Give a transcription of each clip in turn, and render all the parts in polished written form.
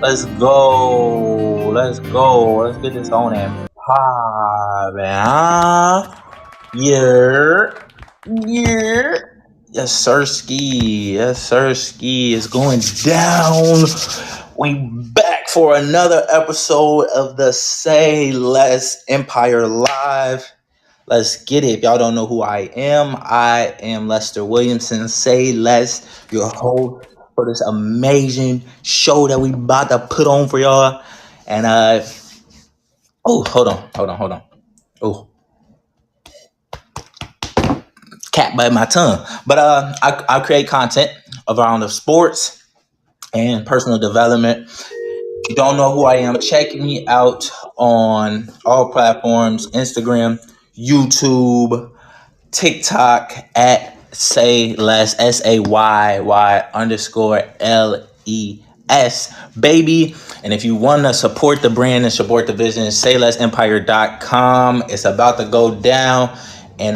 Let's go. Let's go. Let's get this on and pop, man. Yeah. Yeah. Yes, sir, ski. Yes, sir, ski is going down. We back for another episode of the Say Less Empire Live. Let's get it. If y'all don't know who I am Lester Williamson. Say Less, your host for this amazing show that we about to put on for y'all. And oh, hold on. Oh, cat bite my tongue. But I create content around the sports and personal development. If you don't know who I am, check me out on all platforms: Instagram, YouTube, TikTok at Say Less, SAYY_LES, baby. And if you want to support the brand and support the business, saylessempire.com. It's about to go down. And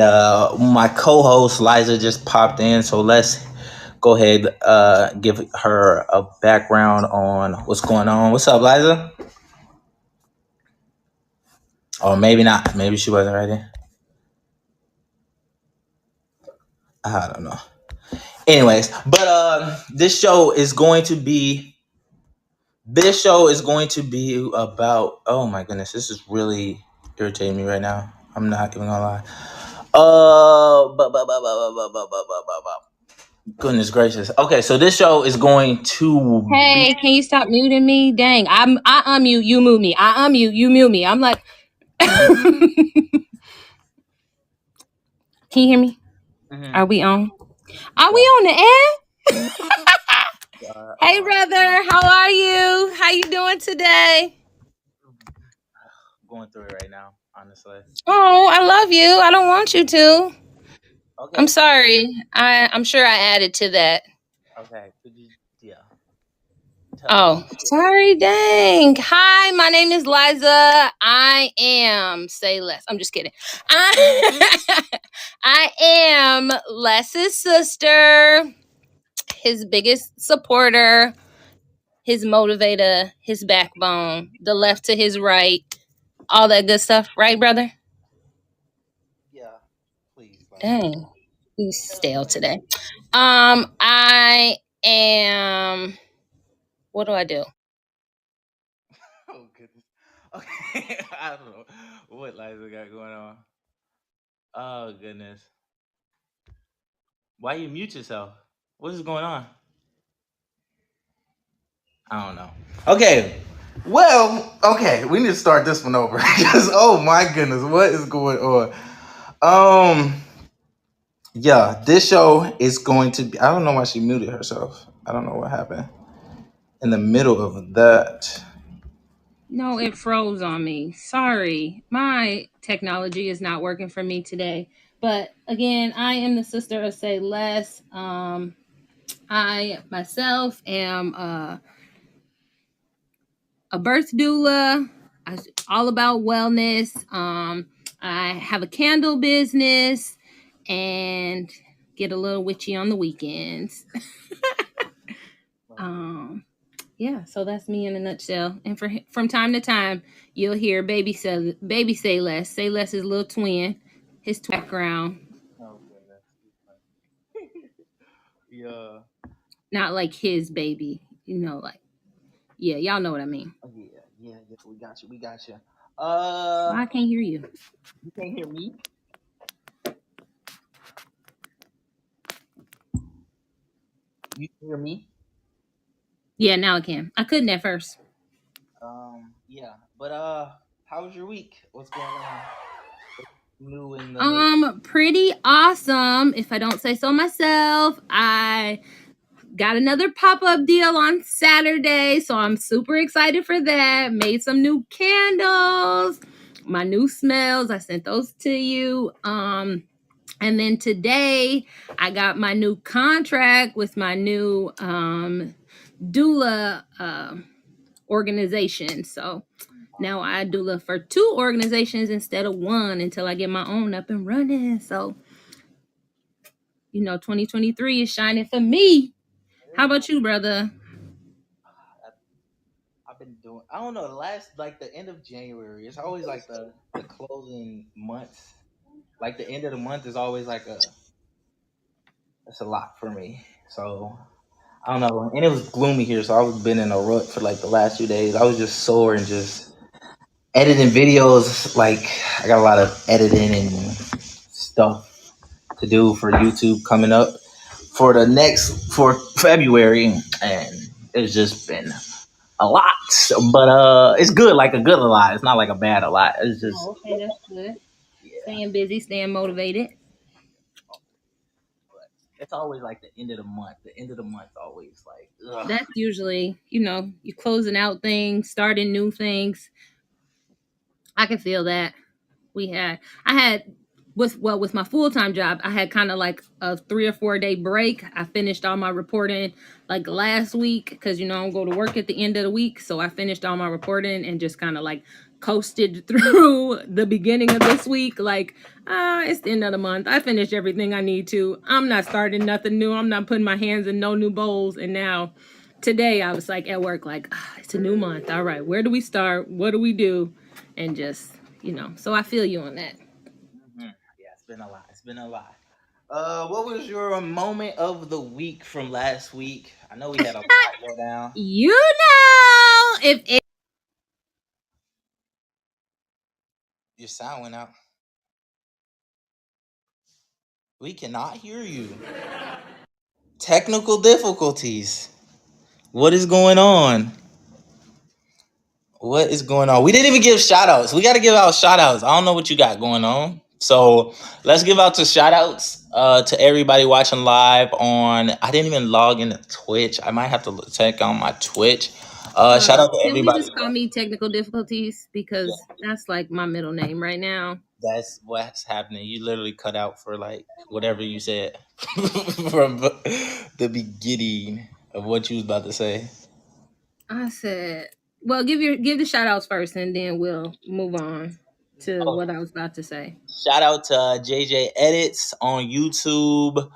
my co-host Liza just popped in, so let's go ahead give her a background on what's going on. What's up, Liza? Or maybe not. Maybe she wasn't ready. I don't know. Anyways, but this show is going to be about, oh my goodness, this is really irritating me right now. I'm not even gonna lie. Goodness gracious. Okay, so this show is going to Hey, can you stop muting me? Dang, I unmute, you mute me. I unmute, you mute me. I'm like, can you hear me? Are we on? Are we on the air? Hey, brother, how are you? How you doing today? going through it right now, honestly. Oh, I love you. I don't want you to. Okay. I'm sorry. I'm sure I added to that. Okay. Could you, yeah. Oh, sorry, dang. Hi, my name is Liza. I am, say less. I'm just kidding. I am Les's sister, his biggest supporter, his motivator, his backbone, the left to his right, all that good stuff. Right, brother? Yeah. Please. Dang, he's stale today. I am, what do I do? Oh goodness. Okay. I don't know what Liza got going on. Oh goodness. Why you mute yourself? What is going on? I don't know. Okay. Well, okay, we need to start this one over because oh my goodness, what is going on? Yeah, this show is going to be. I don't know why she muted herself. I don't know what happened in the middle of that. No, it froze on me. Sorry. My technology is not working for me today. But again, I am the sister of Say Less. I myself am a birth doula. All about wellness. I have a candle business and get a little witchy on the weekends. Yeah, so that's me in a nutshell. And from time to time, you'll hear baby say less. Say less his little twin, his background. Oh goodness. Yeah. Not like his baby, like yeah, y'all know what I mean. Yeah. We got you. I can't hear you. You can't hear me? You can hear me? Yeah, now I can. I couldn't at first. Yeah. But how was your week? What's going on? New in the Pretty awesome. If I don't say so myself, I got another pop-up deal on Saturday, so I'm super excited for that. Made some new candles, my new smells. I sent those to you. And then today I got my new contract with my new doula organization. So now I doula for 2 organizations instead of 1 until I get my own up and running. So 2023 is shining for me. How about you, brother? I've been doing? I don't know. The last, like the end of January, it's always like the closing months. Like the end of the month is always like it's a lot for me. So I don't know. And it was gloomy here, so I was been in a rut for like the last 2 days. I was just sore and just editing videos. Like I got a lot of editing and stuff to do for YouTube coming up for February, and it's just been a lot. But it's good, like a good a lot. It's not like a bad a lot. It's just Oh, okay, that's good. yeah. Staying busy, staying motivated. But it's always like the end of the month. The end of the month always like ugh. That's usually, you're closing out things, starting new things. I can feel that. I had with my full-time job, I had kind of like a 3 or 4 day break. I finished all my reporting like last week because I don't go to work at the end of the week, so I finished all my reporting and just kind of like coasted through the beginning of this week. Like, it's the end of the month. I finished everything I need to. I'm not starting nothing new. I'm not putting my hands in no new bowls. And now today I was like at work, like, it's a new month. All right, where do we start? What do we do? And just, so I feel you on that. Yeah, it's been a lot. It's been a lot. What was your moment of the week from last week? I know we had a lot go down. If it Your sound went out. We cannot hear you. Technical difficulties. What is going on? What is going on? We didn't even give shout outs. We got to give out shout outs. I don't know what you got going on. So let's give out to shout outs to everybody watching live on. I didn't even log into Twitch. I might have to check on my Twitch. Shout out to can we everybody. just call me technical difficulties because that's like my middle name right now. That's what's happening. You literally cut out for like whatever you said from the beginning of what you was about to say. I said, well, give the shout outs first and then we'll move on to what I was about to say. Shout out to JJ Edits on YouTube.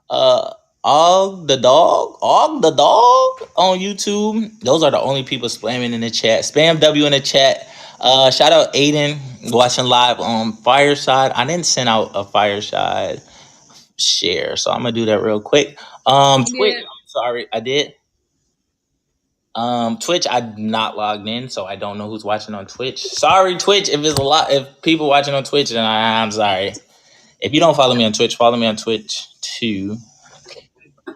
Uh, Og the dog on YouTube. Those are the only people spamming in the chat. Spam W in the chat. Shout out Aiden watching live on Fireside. I didn't send out a Fireside share, so I'm gonna do that real quick. Twitch. Yeah. Sorry, I did. Twitch, I'm not logged in, so I don't know who's watching on Twitch. Sorry, Twitch. If there's a lot, if people watching on Twitch, then I'm sorry. If you don't follow me on Twitch, follow me on Twitch too.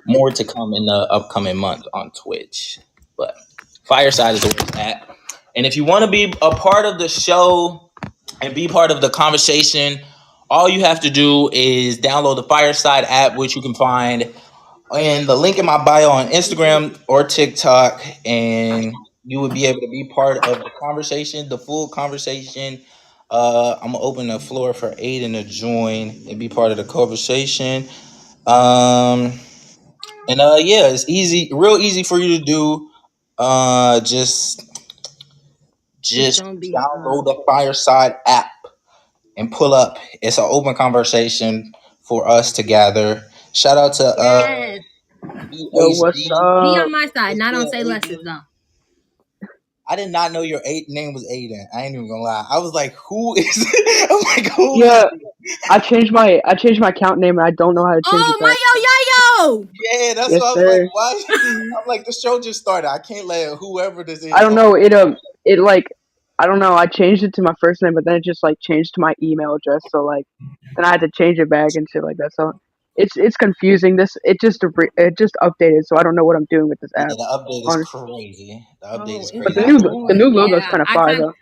More to come in the upcoming month on Twitch. But Fireside is where it's at. And if you want to be a part of the show and be part of the conversation, all you have to do is download the Fireside app, which you can find in the link in my bio on Instagram or TikTok, and you would be able to be part of the conversation, the full conversation. I'm gonna open the floor for Aiden to join and be part of the conversation. And yeah, it's easy, real easy for you to do. Just don't be download the Fireside app and pull up. It's an open conversation for us to gather. Shout out to yes. Yo, what's Be up? on my side, not on Say Less's though. I did not know your name was Aiden. I ain't even gonna lie. I was like, who is it? I'm like, who? Yeah, I changed my account name and I don't know how to change it Oh, back. Yo! Yeah, that's Yes, what I was sir. like. Why? I'm like, the show just started. I can't let whoever this is. I don't know. It like I don't know. I changed it to my first name, but then it just like changed to my email address. So like then I had to change it back and shit like that. So it's confusing. It just updated, so I don't know what I'm doing with this Yeah, app. the update is crazy. The update is crazy. But the new logo's kind of fire though.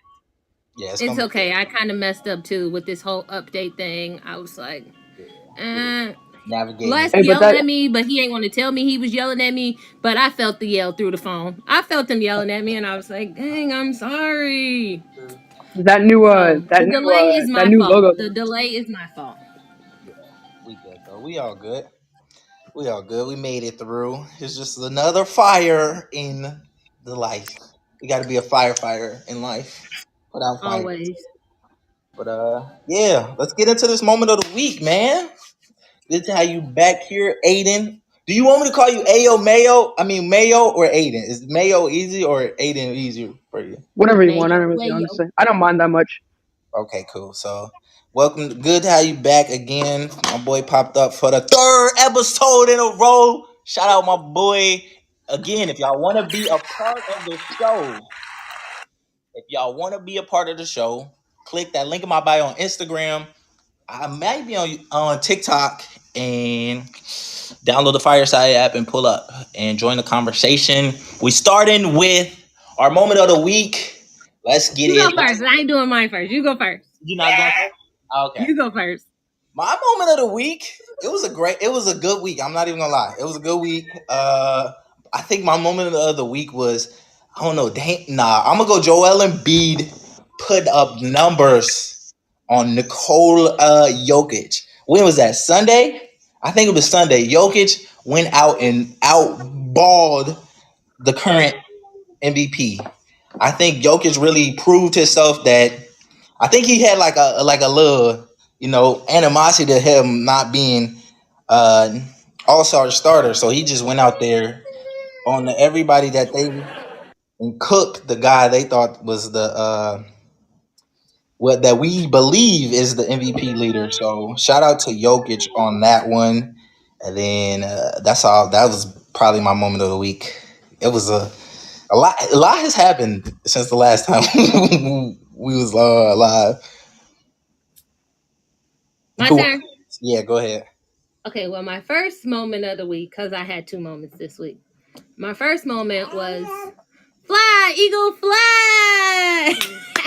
Yeah, It's okay. I kind of messed up too with this whole update thing. I was like, navigate. Les yelling at me, but he ain't want to tell me he was yelling at me. But I felt the yell through the phone. I felt him yelling at me, and I was like, "Dang, I'm sorry." That new delay is my fault. logo. The delay is my fault. We good though. We all good. We all good. We made it through. It's just another fire in the life. You got to be a firefighter in life. Without fire. Always. But yeah, let's get into this moment of the week, man. Good to have you back here, Aiden. Do you want me to call you Ayo Mayo? I mean Mayo or Aiden? Is Mayo easy or Aiden easier for you? Whatever you want. I Mayo, don't really Mayo. honestly. I don't mind that much. Okay, cool. So, welcome. Good to have you back again. My boy popped up for the third episode in a row. Shout out my boy. Again, if y'all want to be a part of the show, click that link in my bio on Instagram. I might be on TikTok and download the Fireside app and pull up and join the conversation. We starting with our moment of the week. Let's get You it. go first. I ain't doing mine first. You go first. You not going first? Okay. You go first. My moment of the week. It was a good week. I'm not even gonna lie. It was a good week. I think my moment of the week was, I don't know. I'm gonna go Joel Embiid put up numbers on Nikola Jokic. When was that? Sunday? I think it was Sunday. Jokic went out and outballed the current MVP. I think Jokic really proved himself that I think he had like a little, animosity to him not being all-star starter. So he just went out there on everybody that they and cooked the guy they thought was the what that we believe is the MVP leader. So shout out to Jokic on that one. And then that's all. That was probably my moment of the week. It was a lot. A lot has happened since the last time we was live. My turn. Yeah, go ahead. Okay, well, my first moment of the week, because I had 2 moments this week. My first moment was fly, eagle, fly.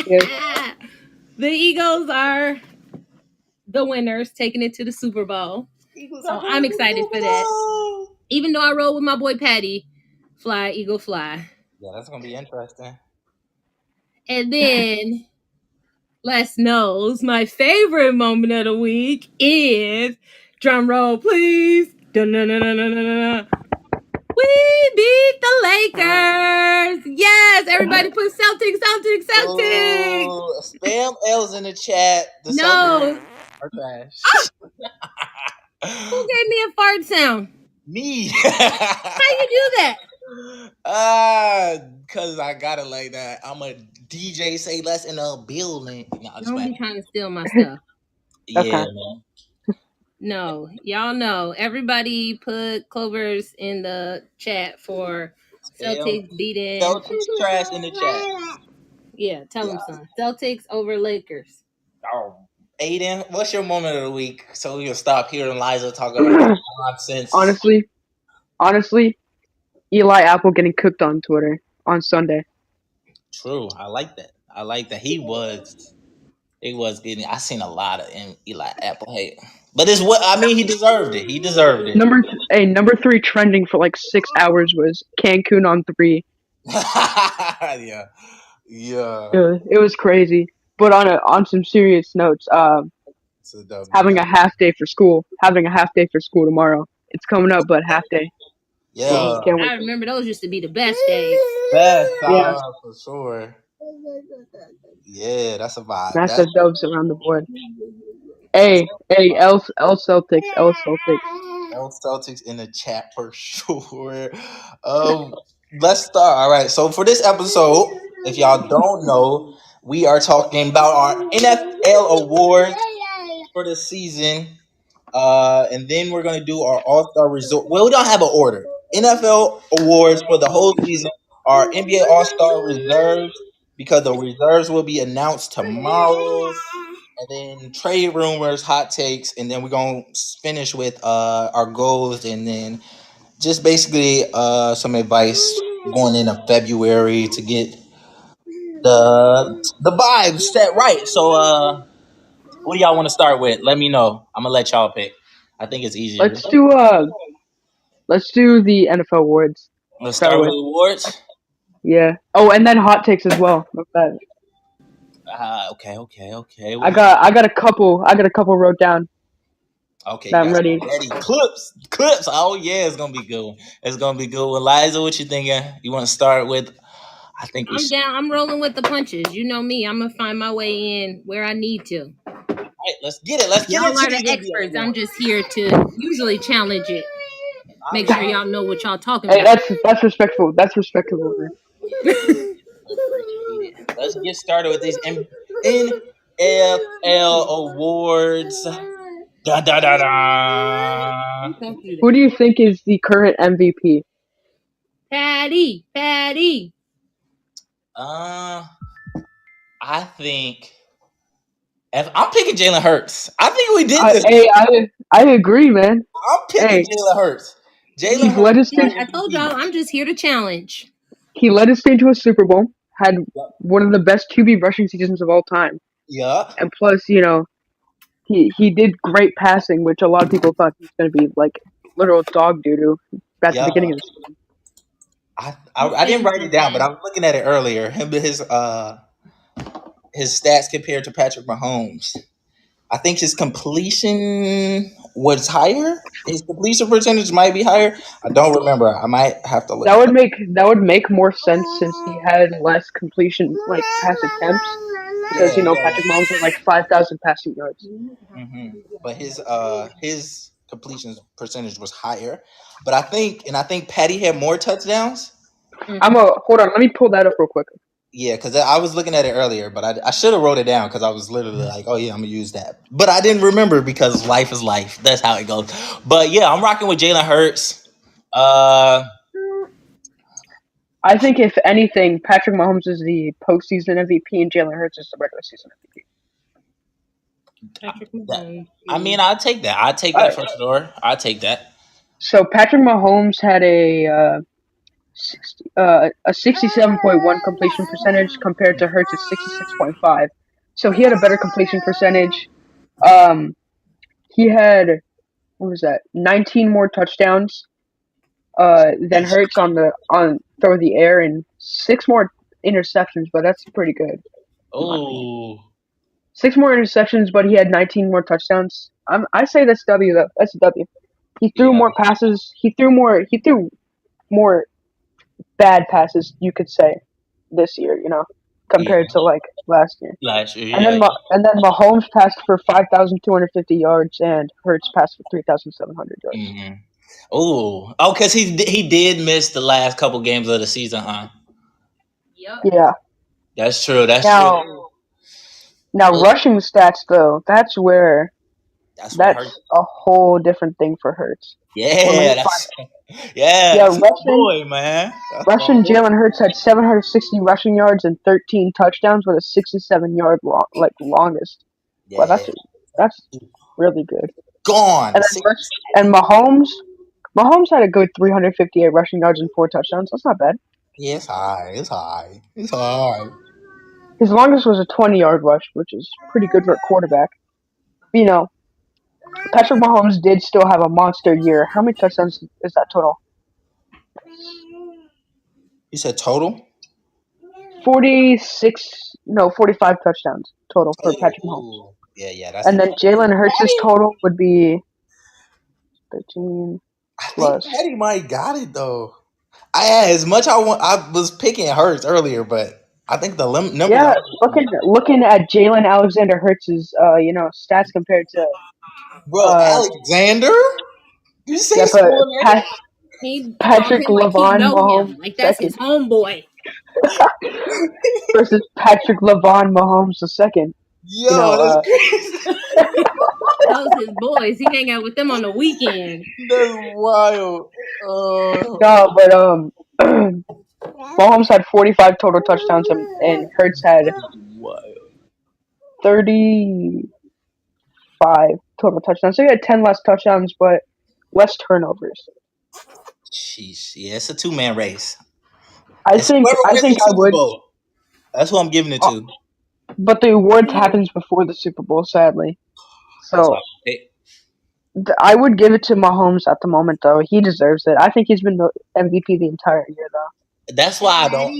Yeah. The Eagles are the winners, taking it to the Super Bowl. So I'm excited for that. Even though I roll with my boy Patty, fly, eagle, fly. Yeah, that's gonna be interesting. And then Les knows my favorite moment of the week is, drum roll, please. Dun-dun-dun-dun-dun-dun. We beat the Lakers. Yes, everybody put Celtics. Ooh, spam L's in the chat. The No. Celtics are trash. Who gave me a fart sound? Me. How you do that? Cause I got it like that. I'm a DJ. Say less in a building. No, Don't be trying to steal my stuff. Yeah, Okay. man. No, y'all know. Everybody put Clovers in the chat for Celtics beating. Celtics trash in the chat. Yeah, tell them, son. Celtics over Lakers. Oh, Aiden, what's your moment of the week? So we can stop hearing Liza talk about nonsense. Honestly, Eli Apple getting cooked on Twitter on Sunday. True, I like that. He was getting. I seen a lot of Eli Apple hate, but it's what I mean. He deserved it. Number 3 trending for like 6 hours was Cancun on 3. Yeah. It was crazy. But on some serious notes, having a half day for school tomorrow. It's coming up, but half day. Yeah, Can't wait. I remember those used to be the best days. Yeah. For sure. Yeah, that's a vibe. Massive doves around the board. L Celtics. L Celtics in the chat for sure. Let's start. All right. So for this episode, if y'all don't know, we are talking about our NFL awards for the season. And then we're gonna do our All-Star resort. Well, we don't have an order. NFL awards for the whole season are NBA All-Star reserves, because the reserves will be announced tomorrow. And then trade rumors, hot takes, and then we're gonna finish with our goals, and then just basically some advice going into February to get the vibes set right. So what do y'all want to start with? Let me know. I'm gonna let y'all pick. I think it's easier. Let's do the NFL awards. Let's start with awards. Yeah. Oh, and then hot takes as well. Okay. I got a couple wrote down. Okay, I'm ready. Clips. Oh yeah, it's gonna be good. It's gonna be good. Liza, what you thinking? You want to start with? I think I'm down. I'm rolling with the punches. You know me. I'm gonna find my way in where I need to. All right, let's get it. Y'all are the experts. I'm just here to usually challenge it. Make sure y'all know what y'all talking Hey, about. that's respectful. That's respectable, man. Appreciate it. Let's get started with these NFL awards. Da da da da. Who do you think is the current MVP? Patty. I think if I'm picking Jalen Hurts. I think we did this. I agree, man. I'm picking Hey, Jalen Hurts. Jalen he's led his Hurts. team. I told y'all I'm just here to challenge. He led his team to a Super Bowl. Had one of the best QB rushing seasons of all time. Yeah. And plus, you know, he did great passing, which a lot of people thought he was going to be like literal dog doo doo at the beginning of the season. I didn't write it down, but I was looking at it earlier. His stats compared to Patrick Mahomes. I think his completion was higher. His completion percentage might be higher. I don't remember. I might have to look. That would make more sense since he had less completion, like pass attempts, because Patrick Mahomes had like 5,000 passing yards. Mm-hmm. But his completion percentage was higher. But I think Patty had more touchdowns. Hold on. Let me pull that up real quick. Yeah, because I was looking at it earlier, but I should have wrote it down because I was literally like, oh, yeah, I'm going to use that. But I didn't remember because life is life. That's how it goes. But, yeah, I'm rocking with Jalen Hurts. I think, if anything, Patrick Mahomes is the postseason MVP and Jalen Hurts is the regular season MVP. I mean, I'll take that. I'll take that for sure. I'll take that. So Patrick Mahomes had a 67.1 completion percentage compared to Hurts' 66.5. So he had a better completion percentage. He had 19 more touchdowns than Hurts on throw the air and 6 more interceptions, but that's pretty good. Oh. 6 more interceptions, but he had 19 more touchdowns. I say that's W though. That's a W. He threw more passes. He threw more bad passes, you could say, this year, compared to like last year. And then Mahomes passed for 5,250 yards and Hurts passed for 3,700 yards. Mm-hmm. Oh, because he did miss the last couple games of the season, huh? Yep. Yeah. That's true. Now, rushing stats though, that's a whole different thing for Hurts. Yeah, boy, man. Rushing Jalen Hurts had 760 rushing yards and 13 touchdowns with a 67-yard longest. Yeah. Well, that's really good. Gone. And Mahomes had a good 358 rushing yards and 4 touchdowns. That's not bad. Yeah, it's high. His longest was a 20-yard rush, which is pretty good for a quarterback. Patrick Mahomes did still have a monster year. How many touchdowns is that total? You said total? 45 touchdowns total for Patrick Mahomes. Yeah. And then Jalen Hurts' total would be 13 plus. I think Patty might got it though. I was picking Hurts earlier, but I think the number. Yeah, looking at Jalen Alexander Hurts' stats compared to Alexander. You say Patrick LeVon Mahomes like that's his homeboy versus Patrick LeVon Mahomes II. Yo, that's crazy. Those his boys. He hang out with them on the weekend. That's wild. No, but Mahomes had 45 total touchdowns and Hurts had 35 total touchdowns. So he had 10 less touchdowns, but less turnovers. Sheesh. Yeah, it's a 2-man race. I think I would. That's who I'm giving it to. But the award happens before the Super Bowl, sadly. So I would give it to Mahomes at the moment, though. He deserves it. I think he's been the MVP the entire year, though. That's why I don't.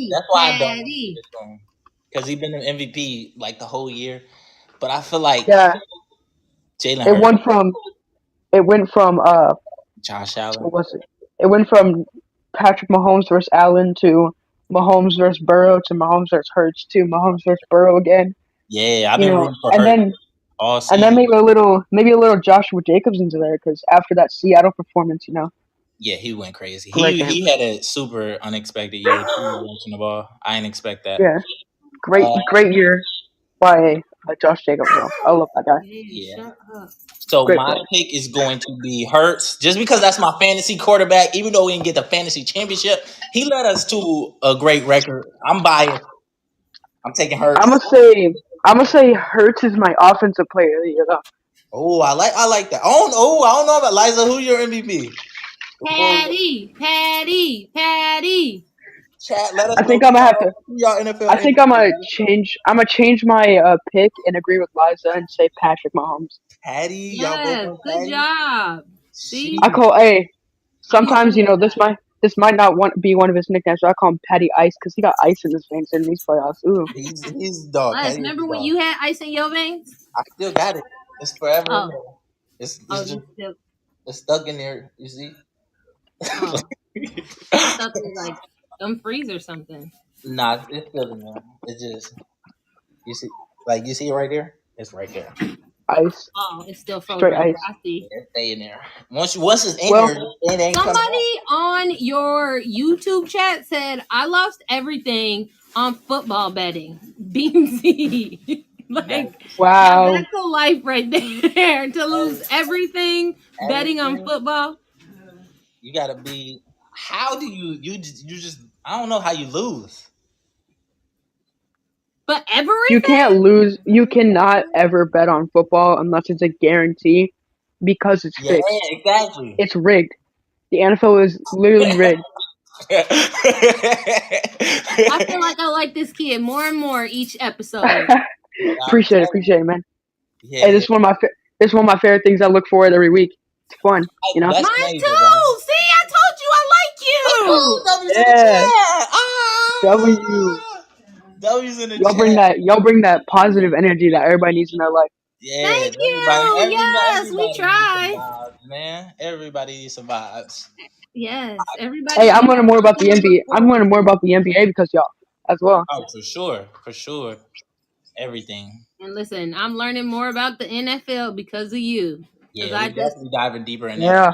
Because he's been an MVP like the whole year. But I feel like Jalen Hurts. It went from Josh Allen. What was it? It went from Patrick Mahomes versus Allen to Mahomes versus Burrow to Mahomes versus Hurts to Mahomes versus Burrow again. Yeah, I've been rooting for Hurts. And then maybe a little Joshua Jacobs into there because after that Seattle performance, Yeah, he went crazy. Great He game. he had a super unexpected year too, rushing the ball. I didn't expect that. Yeah, great Uh, year by Josh Jacobs. Though I love that guy. Hey, yeah. shut up. So Great my player. pick is going to be Hurts, just because that's my fantasy quarterback. Even though we didn't get the fantasy championship, he led us to a great record. I'm biased. I'm taking I'm Hurts. gonna say Hurts is my offensive player of the year though. Oh, I like that. I don't know about Liza. Who's your MVP? Patty. Chat, let us I know think I'm gonna have to. who y'all NFL I think I'm MVP. gonna change. I'm gonna change my pick and agree with Liza and say Patrick Mahomes. Patty, y'all both Yes, on good Patty. job. See? I call You sometimes agree with this might not be one of his nicknames. So I call him Patty Ice because he got ice in his veins in these playoffs. Ooh, He's dog. Les, Patty is remember the when dog. you had ice in your veins? I still got it. It's forever in Oh, there. It's just you still. it's stuck in there. You see? Oh, I thought it was like some freeze or something. Nah, it's still in there. It's just you see it right there. It's right there. ice, Oh, it's still froze straight right there. ice. I see. It stay in there. Once it's in Well, there, it ain't coming out. Somebody on your YouTube chat said I lost everything on football betting. Beansy. Like wow. that's a life right there. To lose everything betting on Everything. football. You gotta be. How do you just? I don't know how you lose. But You everything? can't lose. You cannot ever bet on football unless it's a guarantee because it's Yeah, fixed. exactly. It's rigged. The NFL is literally rigged. I feel like I like this kid more and more each episode. Appreciate it, man. Yeah, Hey, this is one of my favorite things I look forward every week. It's fun, you know. that's Mine amazing, too. bro. See, I told you I like you. W's in the Yeah, chat. W. W's in the Y'all bring chat. that positive energy that everybody needs in their life. Yeah, Thank you. Yes, we everybody needs some try. vibes, man. Everybody needs some vibes. Yes, everybody Hey, I'm needs learning more about the something to look NBA. I'm forward learning more to. about the NBA because y'all as well. Oh, for sure. Everything. And listen, I'm learning more about the NFL because of you. Because Yeah, we I just definitely diving deeper in that. Yeah.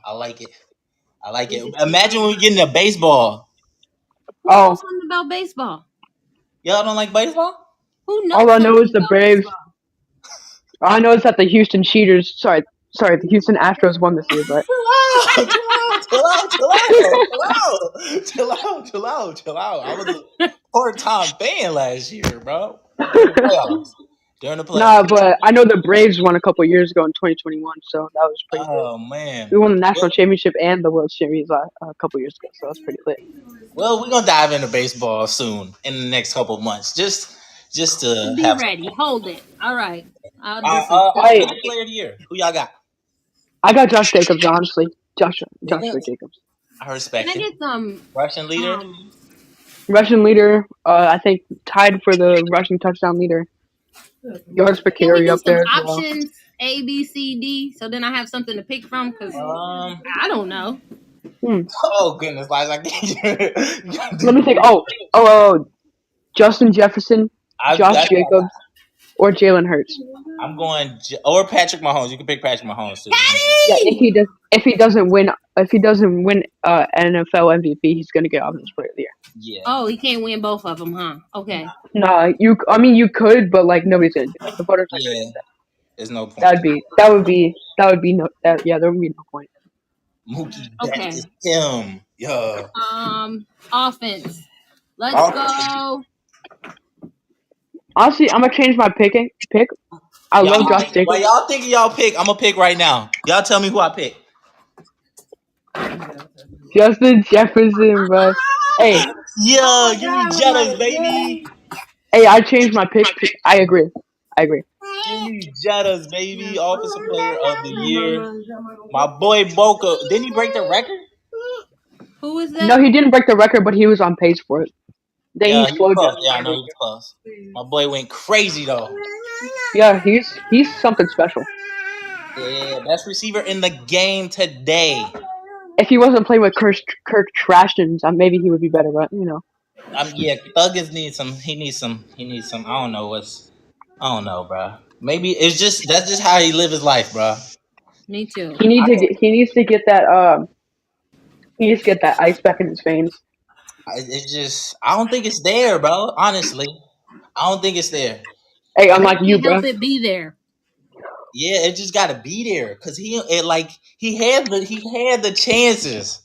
I like it. I like we it. just Imagine when we get into baseball. who Oh, knows something about baseball? Y'all don't like baseball? Who knows all I know something is the about Braves. baseball? All I know is that the Houston Cheaters. Sorry, the Houston Astros won this year, but Chill out. I was a part-time fan last year, bro. During the nah. playoffs. But I know the Braves won a couple years ago in 2021, so that was pretty lit. Oh We man. won the national Well, championship and the World Series a couple years ago, so that's pretty lit. well, we're gonna dive into baseball soon in the next couple of months. Just to Be have ready. Hold it. All right. This is Hey, offensive player of the year. Who y'all got? I got Josh Jacobs, honestly. Joshua Jacobs? Jacobs. I Can respect I it. get some Russian leader. Russian leader, I think tied for the rushing touchdown leader. Yards per Can we carry do up some there as well. options A, B, C, D? So then I have something to pick from because Um. I don't know. Oh goodness, Liza, I can't. Let me think. Oh, Justin Jefferson, Josh That's Jacobs, or Jalen Hurts. I'm going or Patrick Mahomes. You can pick Patrick Mahomes too. Yeah, Patty! if he doesn't win NFL MVP, he's gonna get Offensive Player of the Year. Yeah, Oh, he can't win both of them, huh? Okay. Nah, you could, but like nobody's gonna do that. The voters aren't gonna yeah. do that. There's no point. That would be no that yeah, there would be no point. Mookie Okay. Betts is him. Yo. Offense. Let's Offense. go. Honestly, I'm gonna change my pick. I love Josh While Jacobs. y'all thinking y'all pick, I'm gonna pick right now. Y'all tell me who I pick. Justin Jefferson, bro. Hey, Yeah, give me Jettas, baby. hey, I changed my pick. I agree. Give me Jettas, baby. Offensive player of the year. My boy Boca. Didn't he break the record? Who is that? No, he didn't break the record, but he was on pace for it. Then Yeah, he he was slowed close. down. Yeah, I know he was close. My boy went crazy though. Yeah, he's something special. Yeah, best receiver in the game today. If he wasn't playing with Kirk Trashton, maybe he would be better. But you know, Yeah, Thuggins needs some. He needs some. I don't know I don't know, bro. Maybe that's just how he live his life, bro. Me too. he needs to get that. He needs to get that ice back in his veins. It's just I don't think it's there, bro. Honestly, I don't think it's there. Hey, He unlike you, can't help bro. it be there. Yeah, it just got to be there because he had the chances.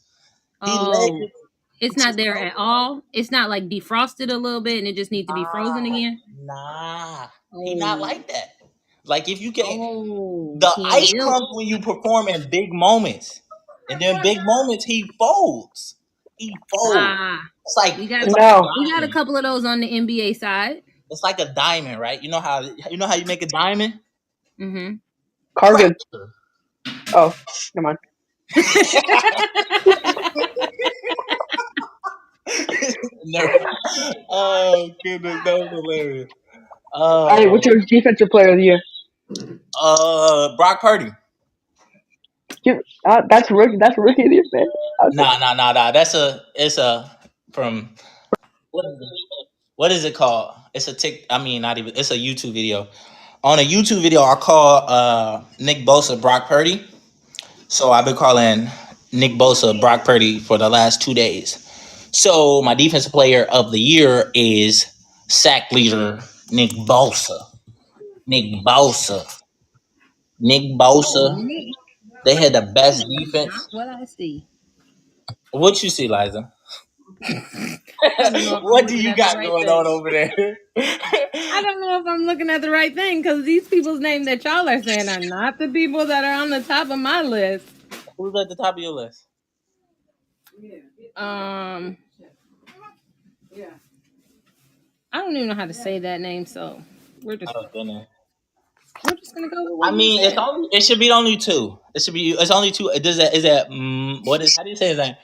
He let Oh, it's not there at all. It's not like defrosted a little bit and it just needs to be frozen again. nah. He not Oh, like that. Like if you can, oh, the he ice ain't built. comes when you perform in big moments, and then big moments he folds. He folds. Ah, It's like we got it's like a No. we got a diamond. couple of those on the NBA side. It's like a diamond, right? You know how you make a diamond? Mm-hmm. Cargan. Fracture. Oh, never mind. No. Oh goodness, that was hilarious. Hey, what's your defensive player of the year? Brock Purdy. That's rookie. That's rookie of the year, man. Nah. It's a from what is it called? It's a tick. I mean, not even. It's a YouTube video. On a YouTube video, I call Nick Bosa Brock Purdy. So I've been calling Nick Bosa Brock Purdy for the last 2 days. So my defensive player of the year is sack leader Nick Bosa. Nick Bosa. Nick Bosa. They had the best defense. What I see. What you see, Liza? I don't know if I'm What do looking you at the got right going thing. on over there? I don't know if I'm looking at the right thing because these people's names that y'all are saying are not the people that are on the top of my list. Who's at the top of your list? I don't even know how to say that name, so we're just Oh goodness. gonna go with what I mean, you said. it should be only two. It's only two. Does that is that how do you say his name?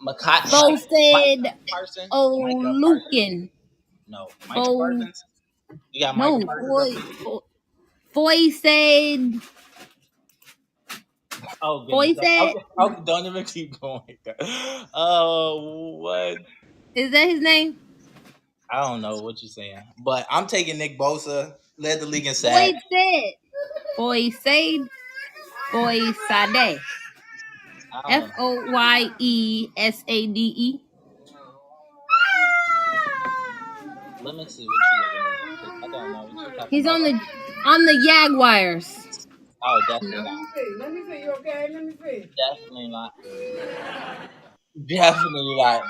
Fosaid Micah Parsons. Micah Parsons. Olukin. No, Micah Fo Parsons. You got Micah no Parsons up there? Fosaid Oh goodness. Foysaid. Okay, don't even keep going. Oh, what? Is that his name? I don't know what you're saying, but I'm taking Nick Bosa. Led the league in sack. Foysaid. Foyesade. Foyesade. Let me see what you're looking at. I don't know what you're talking He's about. on the Jaguars. Oh, definitely not. Let me see. You okay? Let me see. Definitely not. Definitely not.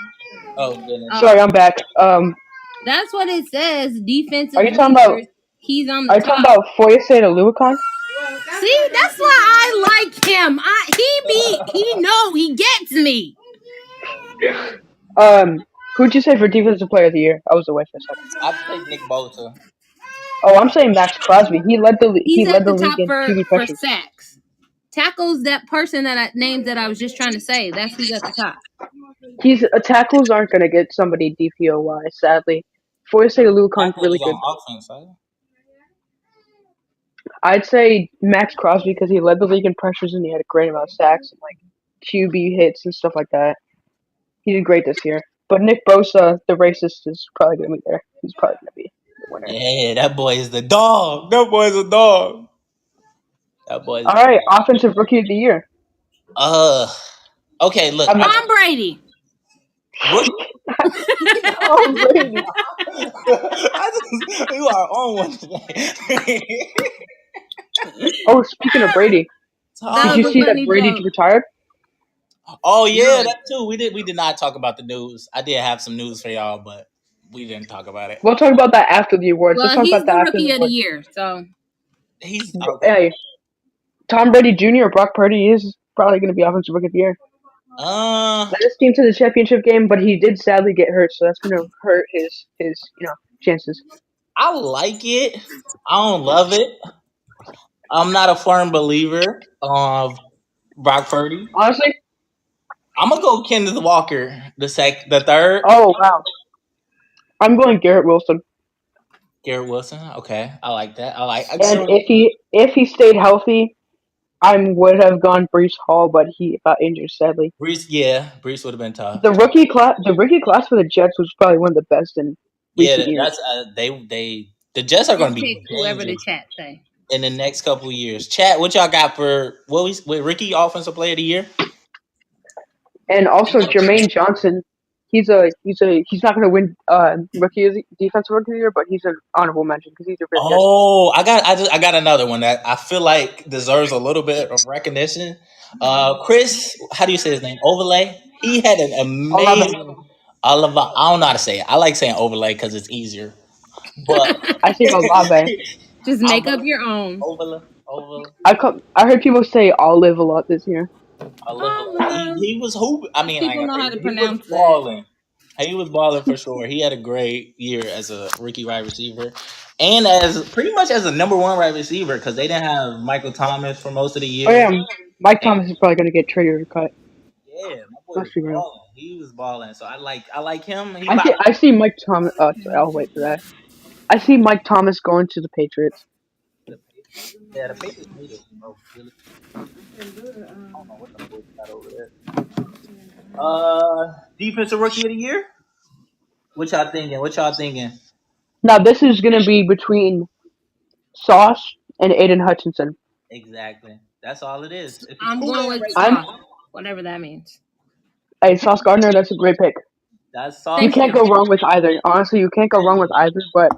Oh goodness. Sorry, I'm back. That's what it says. Defensive Are you talking about? leaders. He's on the Are you top. talking about Foyesade Olukan? See, that's why I like him. He gets me. Who'd you say for defensive player of the year? I was away for a second. I'd take Nick Bosa. Oh, I'm saying Max Crosby. He led the He's at the league top in QB for pressures. sacks. Tackles, that person names that I was just trying to say. That's who's at the top. Tackles aren't gonna get somebody DPO wise, sadly. Foyesade Olukan's really good. On offense, right? I'd say Max Crosby because he led the league in pressures and he had a great amount of sacks and like QB hits and stuff like that. He did great this year. But Nick Bosa, the racist, is probably gonna be there. He's probably gonna be the winner. Yeah, that boy is the dog. That boy is a dog. That boy. All right, offensive rookie of the year. Okay, look. Tom Brady. Tom Brady. You are on one today. Oh, speaking of Brady, did you see that Brady retired? Oh yeah, that too. We did not talk about the news. I did have some news for y'all, but we didn't talk about it. We'll talk about that after the awards. Well, Let's talk he's about that the after rookie the of the awards. year, so He's Hey, Tom Brady Jr. or Brock Purdy is probably going to be offensive rookie of the year. Led his team to the championship game, but he did sadly get hurt, so that's going to hurt his chances. I like it. I don't love it. I'm not a firm believer of Brock Purdy. Honestly, I'm gonna go Kenneth Walker, the third. Oh wow, I'm going Garrett Wilson. Garrett Wilson. Okay, I like that. And if he stayed healthy, I would have gone Breece Hall, but he got injured sadly. Breece would have been tough. The rookie class for the Jets was probably one of the best in recent years. The Jets are going to be whoever the chat say in the next couple of years. Chat, what y'all got for with Ricky offensive player of the year? And also Jermaine Johnson. He's not going to win defensive rookie of the year, but he's an honorable mention because he's a really good. Oh, I got another one that I feel like deserves a little bit of recognition. Chris, how do you say his name? Overlay. He had an amazing Oliver. I don't know how to say it. I like saying overlay because it's easier. But I think Olave. Just make up your own. Overlay. I heard people say Olive a lot this year. He was hooping. I mean, People know how to he pronounce was balling. He was balling for sure. He had a great year as a rookie wide receiver, and as pretty much as a number one wide receiver because they didn't have Michael Thomas for most of the year. Oh yeah, Mike Thomas is probably going to get traded or cut. Yeah, my boy was balling. He was balling, so I like him. I see Mike Thomas. I'll wait for that. I see Mike Thomas going to the Patriots. Yeah, the Patriots need it. Oh, really? I don't know what the boys got over there. Defensive rookie of the year. What y'all thinking? Now this is going to be between Sauce and Aiden Hutchinson. Exactly. That's all it is. I'm going with Sauce, whatever that means. Hey, Sauce Gardner, that's a great pick. That's Sauce. You can't go wrong with either. Honestly, you can't go wrong with either. But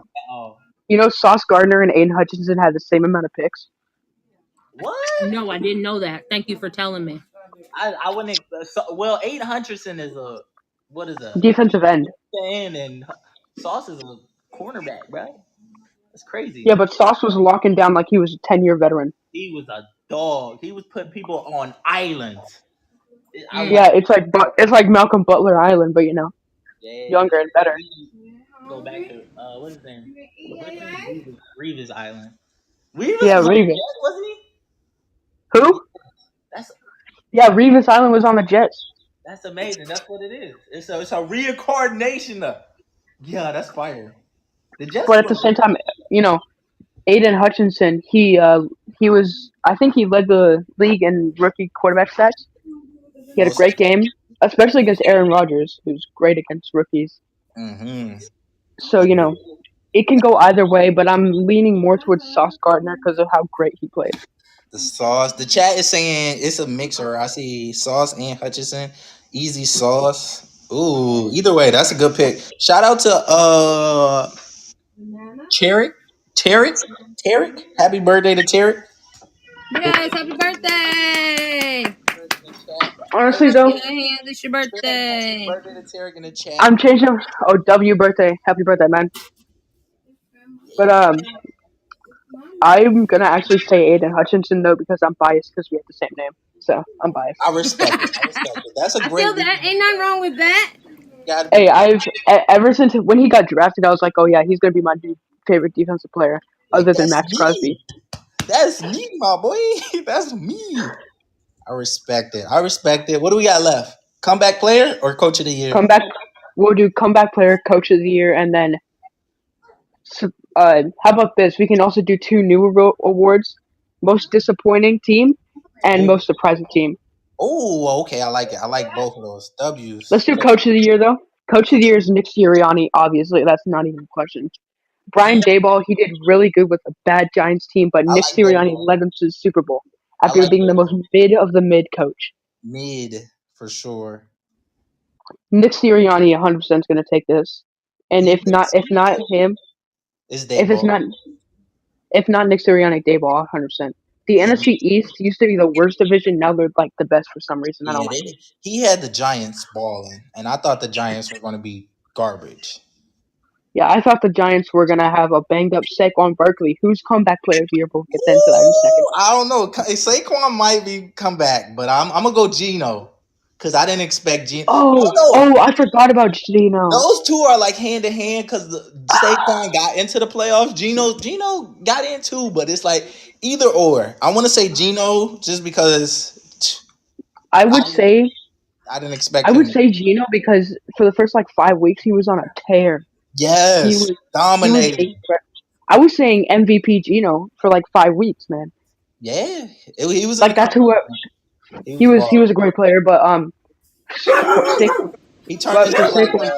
you know, Sauce Gardner and Aiden Hutchinson had the same amount of picks. What? No, I didn't know that. Thank you for telling me. I wouldn't. Well, Aiden Hutchinson is what is that? Defensive end. And Sauce is a cornerback, right? That's crazy. Yeah, but Sauce was locking down like he was a 10-year veteran. He was a dog. He was putting people on islands. Yeah, it's like Malcolm Butler Island, but younger and better. Go back to what's his name? Revis Island. Revis. Wasn't he? Who? Revis Island was on the Jets. That's amazing. That's what it is. It's a reincarnation of. Yeah, that's fire. The Jets. But at the same time, Aiden Hutchinson, he was. I think he led the league in rookie quarterback stats. He had a great game, especially against Aaron Rodgers, who's great against rookies. Mm-hmm. So it can go either way, but I'm leaning more towards Sauce Gardner because of how great he played. The Sauce. The chat is saying it's a mixer. I see Sauce and Hutchinson. Easy Sauce. Ooh, either way, that's a good pick. Shout out to Tarek. Happy birthday to Tarek. Yes, happy birthday. Honestly though, it's your birthday. Happy birthday to Tarek in the chat. I'm changing. Oh, W birthday. Happy birthday, man. But I'm gonna actually say Aiden Hutchinson though because I'm biased because we have the same name, so I'm biased. I respect it. That's a great. I feel that ain't nothing wrong with that. Hey, ever since when he got drafted, I was like, oh yeah, he's gonna be my new favorite defensive player, other than Max Crosby. That's me, my boy. That's me. I respect it. What do we got left? Comeback player or coach of the year? We'll do comeback player, coach of the year, and then. How about this? We can also do 2 new awards: most disappointing team and most surprising team. Oh, okay. I like it. I like both of those W's. Let's do coach of the year though. Coach of the year is Nick Sirianni. Obviously, that's not even a question. Brian Daboll, he did really good with a bad Giants team, but Nick Sirianni led them to the Super Bowl after being the most mid of the mid coach. Mid for sure. Nick Sirianni 100% is going to take this, and if not him. If not Nick Sirianni, Daboll, 100%. The NFC East used to be the worst division. Now they're like the best for some reason. I don't like it. He had the Giants balling, and I thought the Giants were going to be garbage. Yeah, I thought the Giants were going to have a banged up Saquon Barkley, who's comeback player of the year. We'll get into that in a second. I don't know. Saquon might be comeback, but I'm going to go Geno. Because I didn't expect Geno. Oh, I forgot about Geno. Those two are like hand to hand because Saquon got into the playoffs. Geno got in too, but it's like either or. I want to say Geno just because I didn't expect him. I would say Geno because for the first 5 weeks he was on a tear. Yes, he was dominating. I was saying MVP Geno for 5 weeks, man. Yeah, he was that's who. He was a great player, but he turned into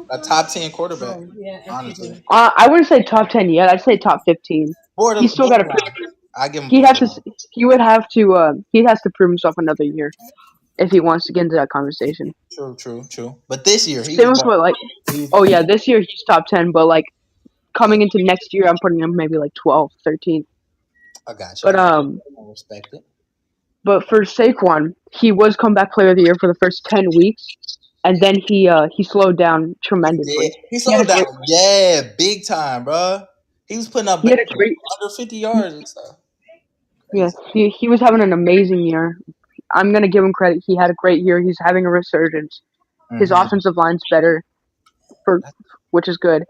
a top 10 quarterback. Honestly, I wouldn't say top 10 yet. I'd say top 15. He's still got to. I give him. He'd have to prove himself another year. if he wants to get into that conversation. True. But this year, he Same was with what, like, oh yeah, this year he's top 10, but like coming into next year, I'm putting him maybe like 12, 13. I got you. But I respect it. But for Saquon, he was comeback player of the year for the first 10 weeks, and then he slowed down tremendously. He slowed down. Yeah, big time, bro. He was putting up He had a great, under 50 yards and stuff. yeah, he was having an amazing year. I'm gonna give him credit. He had a great year. He's having a resurgence. His offensive line's better, which is good,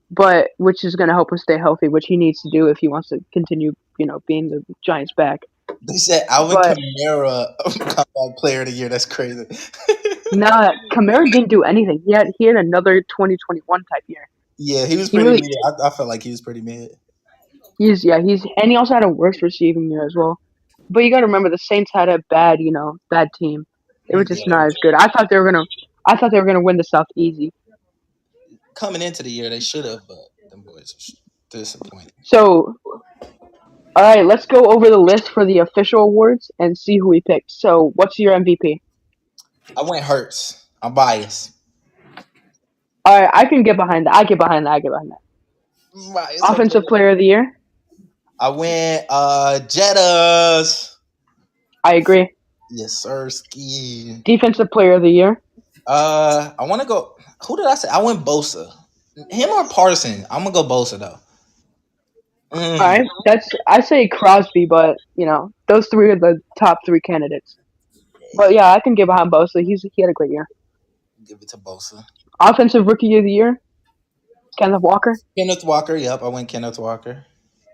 but which is gonna help him stay healthy, which he needs to do if he wants to continue, being the Giants' back. They said Alvin Kamara comeback player of the year. That's crazy. Nah, Kamara didn't do anything. He had another 2021 type year. Yeah, he was pretty mid. I felt like he was pretty mid. And he also had a worse receiving year as well. But you got to remember, the Saints had a bad team. They were just not as good. I thought they were gonna win the South easy. Coming into the year, they should have, but them boys are disappointed. So, all right, let's go over the list for the official awards and see who we picked. So, what's your MVP? I went Hurts. I'm biased. All right, I can get behind that. I get behind that. Offensive player of the year? I went Jettas. I agree. Yes, sir. Ski. Defensive player of the year? I want to go. Who did I say? I went Bosa. Him or Parson? I'm gonna go Bosa though. All right, I say Crosby, but those three are the top three candidates. But yeah, I can get behind Bosa. He had a great year. Give it to Bosa. Offensive rookie of the year? Kenneth Walker. Yep, I went Kenneth Walker.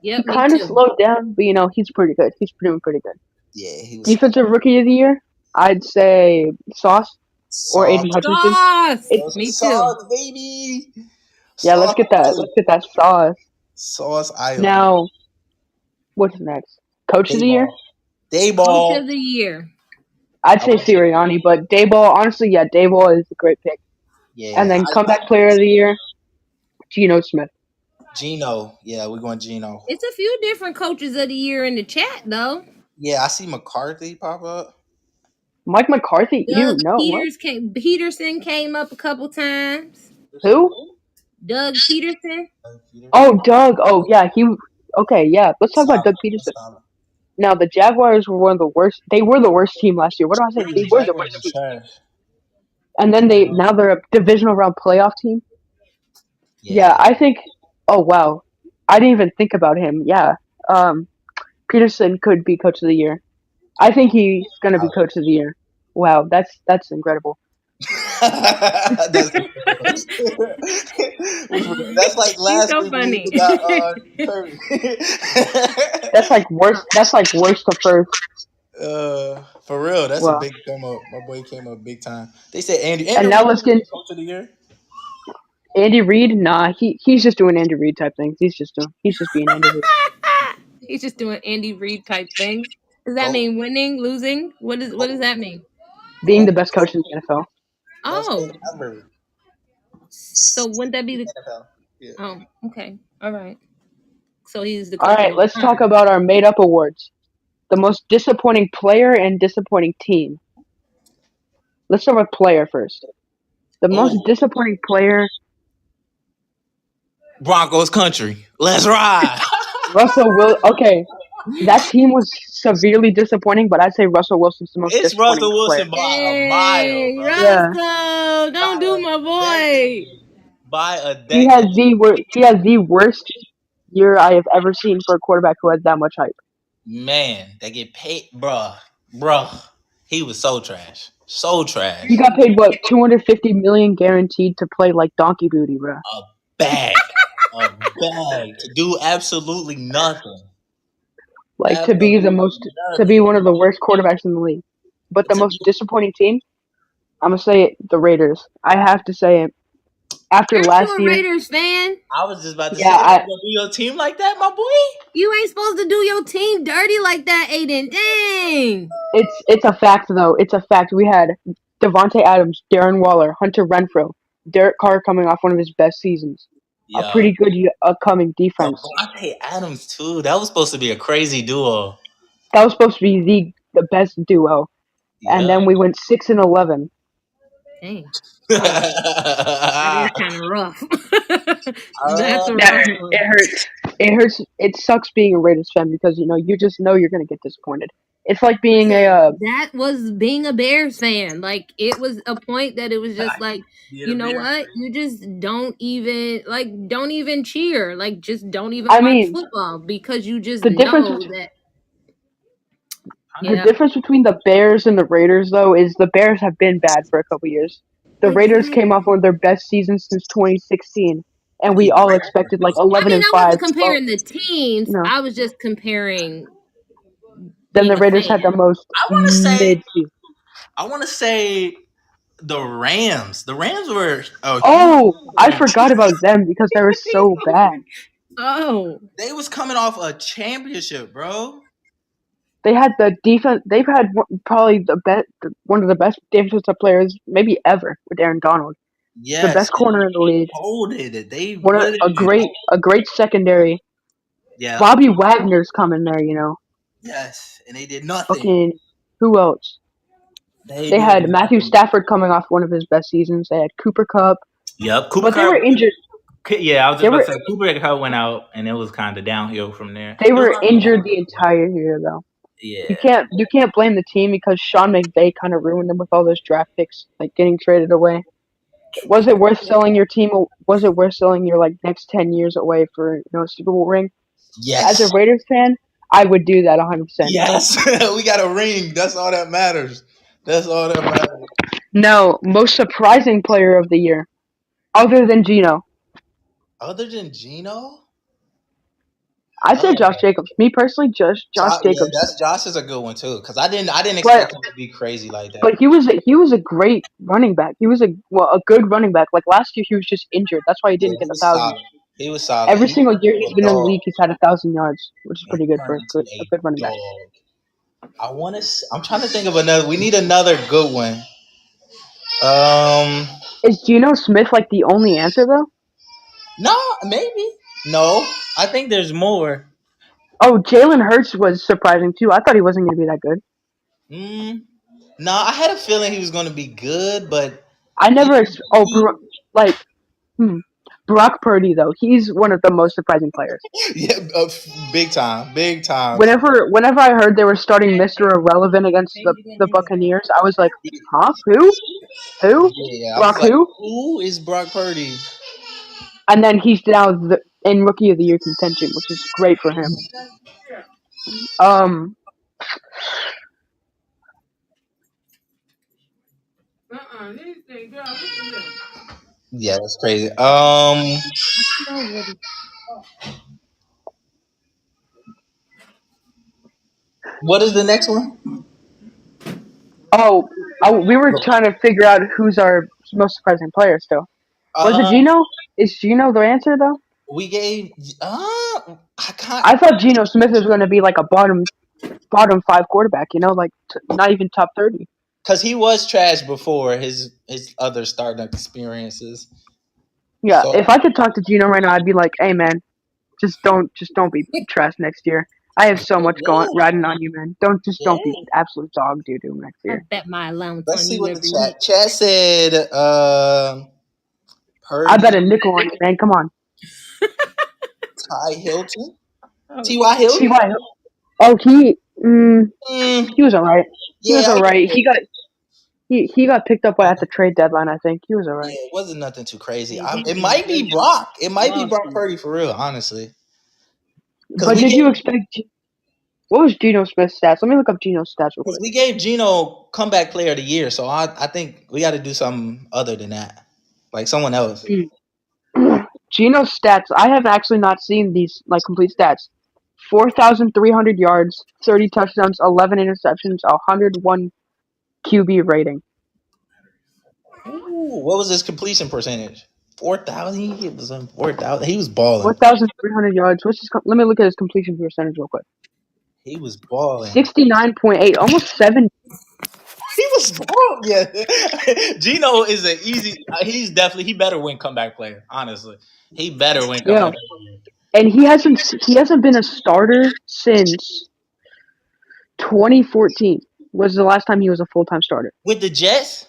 Yep, he kind of slowed down, but he's pretty good. He's doing pretty good. Yeah, he was. Defensive rookie of the year? I'd say Sauce or Aiden Hutchinson. Me too. Sauce, baby. Yeah, let's get that Sauce. Sauce Island. Now, what's next? Coach of the year? Dayball. Coach of the year. I'd say Sirianni, but Dayball, honestly, yeah, Dayball is a great pick. Yeah. And then comeback player of the year, Geno Smith. Yeah, we're going Geno. It's a few different coaches of the year in the chat, though. Yeah, I see McCarthy pop up. Mike McCarthy? Peterson came up a couple times. Who? Doug Peterson. Oh, Doug. Oh, yeah. Okay, yeah. Let's talk about Doug Peterson. Now, the Jaguars were one of the worst. They were the worst team last year. What do I say? They were the worst team. And then now they're a divisional round playoff team. Yeah, I think. Oh wow, I didn't even think about him. Yeah, Peterson could be coach of the year. I think he's gonna be coach of the year. Wow, that's incredible. That's like last so week. Funny. That's like worst. That's like worst to first. For real, that's a big come up. My boy came up big time. They said Andy. And now let's get coach of the year. Andy Reid. Nah, he's just doing Andy Reid type things. He's just being Andy Reid. He's just doing Andy Reid type things. Does that mean winning, losing? What does that mean? Being the best coach in the NFL. Oh. So wouldn't that be the NFL? Yeah. Oh, okay. All right. So he's the All right, let's talk about our made up awards. The most disappointing player and disappointing team. Let's start with player first. The most disappointing player. Broncos country. Let's ride. Russell Wilson. Okay, that team was severely disappointing, but I'd say Russell Wilson's the most disappointing Russell Wilson player. by a mile. Russell, don't do my boy. By a decade. He has the worst year I have ever seen for a quarterback who had that much hype. Man, they get paid, bruh. He was so trash. He got paid what, $250 million guaranteed to play like donkey booty, bruh. A bag to do absolutely nothing. Like to be one of the worst quarterbacks in the league. But the most disappointing team, I'm gonna say it, the Raiders. I have to say it. After last year, Raiders fan. I was just about to say, you gonna do your team like that, my boy? You ain't supposed to do your team dirty like that, Aiden. Dang. It's a fact though. It's a fact. We had Devontae Adams, Darren Waller, Hunter Renfrow, Derek Carr coming off one of his best seasons. A pretty good upcoming defense. Devontae Adams too. That was supposed to be a crazy duo. That was supposed to be the best duo. and then we went 6-11. Dang. That is kind of rough. That's a Yeah, rough it one. hurts. It hurts. It sucks being a Raiders fan because you just know you're gonna get disappointed. It's like being That was being a Bears fan. Like, it was a point that it was just like, you know what? You just don't even cheer. Like, just don't even I watch mean, football because you just the difference know bet- that. the Yeah. difference between the Bears and the Raiders though is the Bears have been bad for a couple years. The Raiders came off one of their best seasons since 2016, and we all expected like I 11 mean, and I 5. wasn't comparing the teams. No. I was just comparing Then being the a Raiders fan. had the most mid-season. I want to say the Rams. The Rams were. I forgot about them because they were so bad. Oh, They was coming off a championship, bro. They had the defense. They've had probably one of the best defensive players maybe ever with Aaron Donald. Yes, the best corner in the league. Holded it. They A great secondary. Yeah. Bobby Wagner's coming there, Yes, and they did nothing. Fucking who else? They had Matthew Stafford coming off one of his best seasons. They had Cooper Kupp. Yep, Cooper Kupp. They were injured. Yeah, I was just about to say Cooper Kupp went out, and it was kind of downhill from there. They were injured the entire year, though. Yeah, you can't blame the team because Sean McVay kind of ruined them with all those draft picks, like getting traded away. Was it worth selling your team? Was it worth selling your next 10 years away for a Super Bowl ring? Yes. As a Raiders fan, I would do that 100%. Yes, we got a ring. That's all that matters. No, most surprising player of the year, other than Geno. Other than Geno? I'd say Josh Jacobs. Me personally, Josh Jacobs. Yeah, Josh is a good one too, because I didn't expect him to be crazy like that. But he was a great running back. He was a good running back. Like last year, he was just injured. That's why he didn't get 1,000. He was solid. Every single year he's been in the league, he's had 1,000 yards, which is pretty good for a good running back. I'm trying to think of another. We need another good one. Is Geno Smith like the only answer though? No, maybe. No, I think there's more. Oh, Jalen Hurts was surprising too. I thought he wasn't going to be that good. No, I had a feeling he was going to be good, but I never. Brock Purdy though, he's one of the most surprising players. Yeah, big time. Whenever I heard they were starting Mr. Irrelevant against the Buccaneers, I was like, huh? Who? Yeah, Brock who? Who is Brock Purdy? And then he's now in Rookie of the Year contention, which is great for him. Yeah, that's crazy. What is the next one? We were trying to figure out who's our most surprising player still. Was it Geno? Is Geno the answer though? We gave. I thought Geno Smith was going to be like a bottom 5 quarterback. Not even top 30. Because he was trash before his other startup experiences. Yeah, so, if I could talk to Geno right now, I'd be like, "Hey man, just don't be trash next year. I have so much riding on you, man. Don't be absolute dog doo next year." I bet my allowance Let's on see you what every the week. chat said. Purdy. I bet a nickel on you, man. Come on. Ty Hilton. T.Y. Hilton. Oh, he was alright. He was alright. He got picked up at the trade deadline. I think he was alright. Yeah, it wasn't nothing too crazy. It might be Brock. It might be Brock Purdy for real, honestly. But did you expect? What was Geno Smith's stats? Let me look up Geno's stats real quick. We gave Geno comeback player of the year, so I think we got to do something other than that, like someone else. Geno's stats. I have actually not seen these complete stats. 4,300 yards, 30 touchdowns, 11 interceptions, 101 QB rating. Ooh, what was his completion percentage? 4,000. It was on 4,000. He was balling. 4,300 yards. Let me look at his completion percentage real quick. He was balling. 69.8, almost 7. He was balling. Yeah. Geno is an easy. He better win comeback player. Honestly, he better win comeback player. And he hasn't been a starter since 2014. was the last time he was a full-time starter. With the Jets?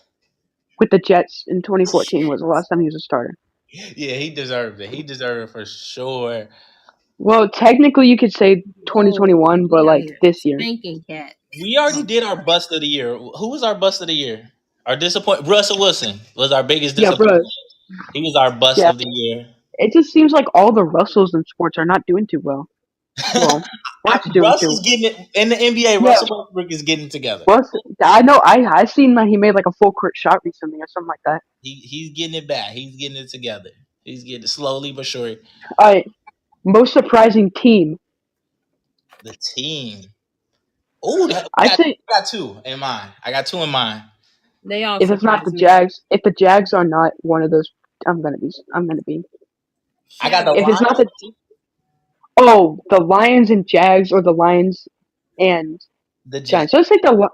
With the Jets in 2014 was the last time he was a starter. Yeah, he deserved it. He deserved it for sure. Well, technically you could say 2021, but like this year. Spanking cat. We already did our bust of the year. Who was our bust of the year? Our disappointment. Russell Wilson was our biggest Yeah, disappointment. bro. He was our bust Yeah. of the year. It just seems like all the Russells in sports are not doing too well. Well, Sports doing Russell's too. getting it in the NBA. Yeah. Russell Westbrook is getting together. I know. I seen that he made like a full court shot recently or something like that. He's getting it back. He's getting it together. He's getting it slowly but surely. All right. Most surprising team. The team. Oh, I say got two in mind. I got two in mind. They all if it's not the surprise me. Jags, if the Jags are not one of those, I'm gonna be. I got the If it's not Lions. the Lions and Jags, or the Lions and The Giants. Jets. So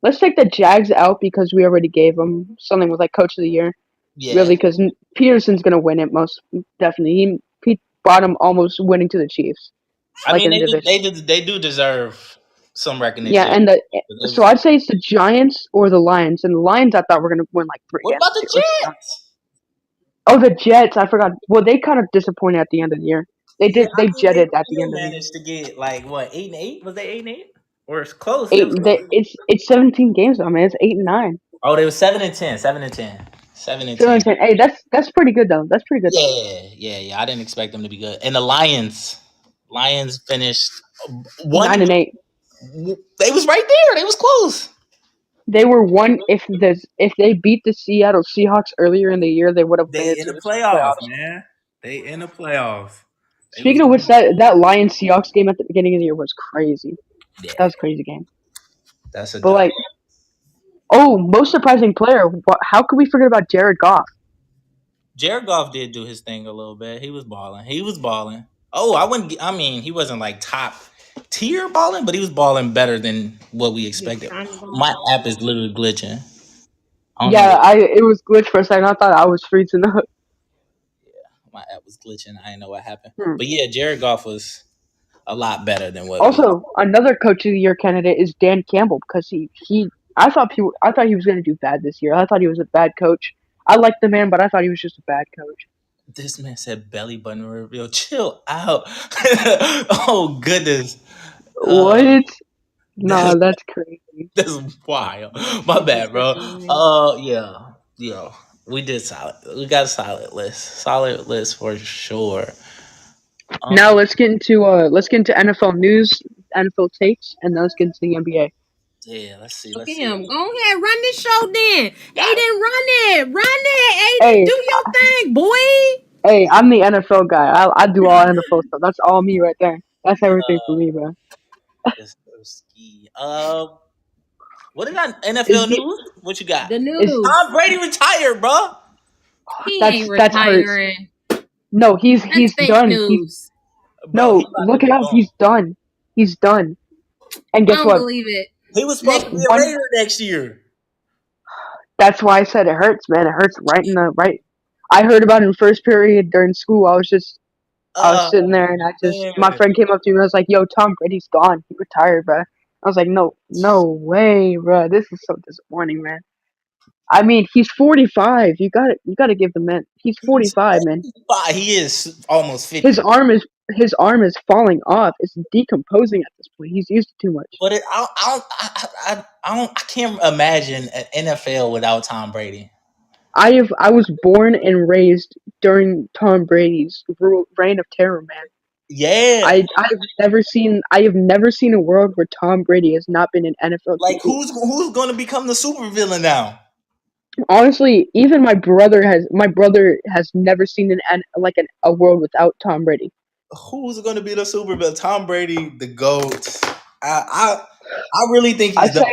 let's take the Jags out because we already gave them something with like Coach of the Year. Yeah. Really, because Peterson's gonna win it most definitely. He brought him almost winning to the Chiefs. I like mean, in the division. they do deserve some recognition. Yeah, and so I'd say it's the Giants or the Lions. And the Lions, I thought were gonna win like 3 What games. about the Jets? Oh, the Jets! I forgot. Well, they kind of disappointed at the end of the year. They did. They jetted at the end of the year. Managed to get like what 8-8? Was they 8-8? Or it's close. It's 17 games though, man. It's 8-9. Oh, they were 7-10. 7-10. 7-10. 7-10. Hey, that's pretty good though. That's pretty good. Yeah. I didn't expect them to be good. And the Lions finished 9-8. They was right there. They was close. They were one. If they beat the Seattle Seahawks earlier in the year, they would have They made it in to the the playoffs, man. They in the playoffs. Speaking of which, that Lions Seahawks game at the beginning of the year was crazy. Yeah. That was a crazy game. That's a. But like, most surprising player. How could we forget about Jared Goff? Jared Goff did do his thing a little bit. He was balling. Oh, I mean, he wasn't like top tier balling, but he was balling better than what we expected. My app is literally glitching. It was glitched for a second. I thought I was freezing up. Yeah, my app was glitching. I didn't know what happened. But yeah, Jared Goff was a lot better than what. Also, another Coach of the Year candidate is Dan Campbell because I thought he was going to do bad this year. I thought he was a bad coach. I liked the man, but I thought he was just a bad coach. This man said belly button reveal. Chill out. Oh goodness. What? Nah, that's crazy. That's wild. My bad, bro. Yeah. We did solid. We got a solid list for sure. Now let's get into NFL news, NFL takes, and then let's get into the NBA. Yeah, let's see. Go ahead, run this show then. Aiden, run it. Aiden, Hey. do your thing, boy. Hey, I'm the NFL guy. I do all NFL stuff. That's all me right there. That's everything for me, bro. What is that NFL news? What you got? The news. Tom Brady retired, bro. He That's- ain't that's retiring. No, he's That's fake done. news. No, look it up. He's done. He's done. And I guess don't what? believe it. He was supposed to be a Raider next year. That's why I said it hurts, man. It hurts right. I heard about it in first period during school. I was sitting there and my friend came up to me and was like, "Yo, Tom Brady's gone. He retired, bro." I was like, "No way, bro. This is so disappointing, man." I mean, he's 45. You got to give the man. He's 45, man. He is almost 50. His arm is falling off. It's decomposing at this point. He's used it too much. But I can't imagine an NFL without Tom Brady. I was born and raised during Tom Brady's reign of terror, man. Yeah. I have never seen a world where Tom Brady has not been in NFL. Like who's going to become the supervillain now? Honestly, even my brother has never seen a world without Tom Brady. Who's going to be the supervillain? Tom Brady, the GOAT. I really think he's done.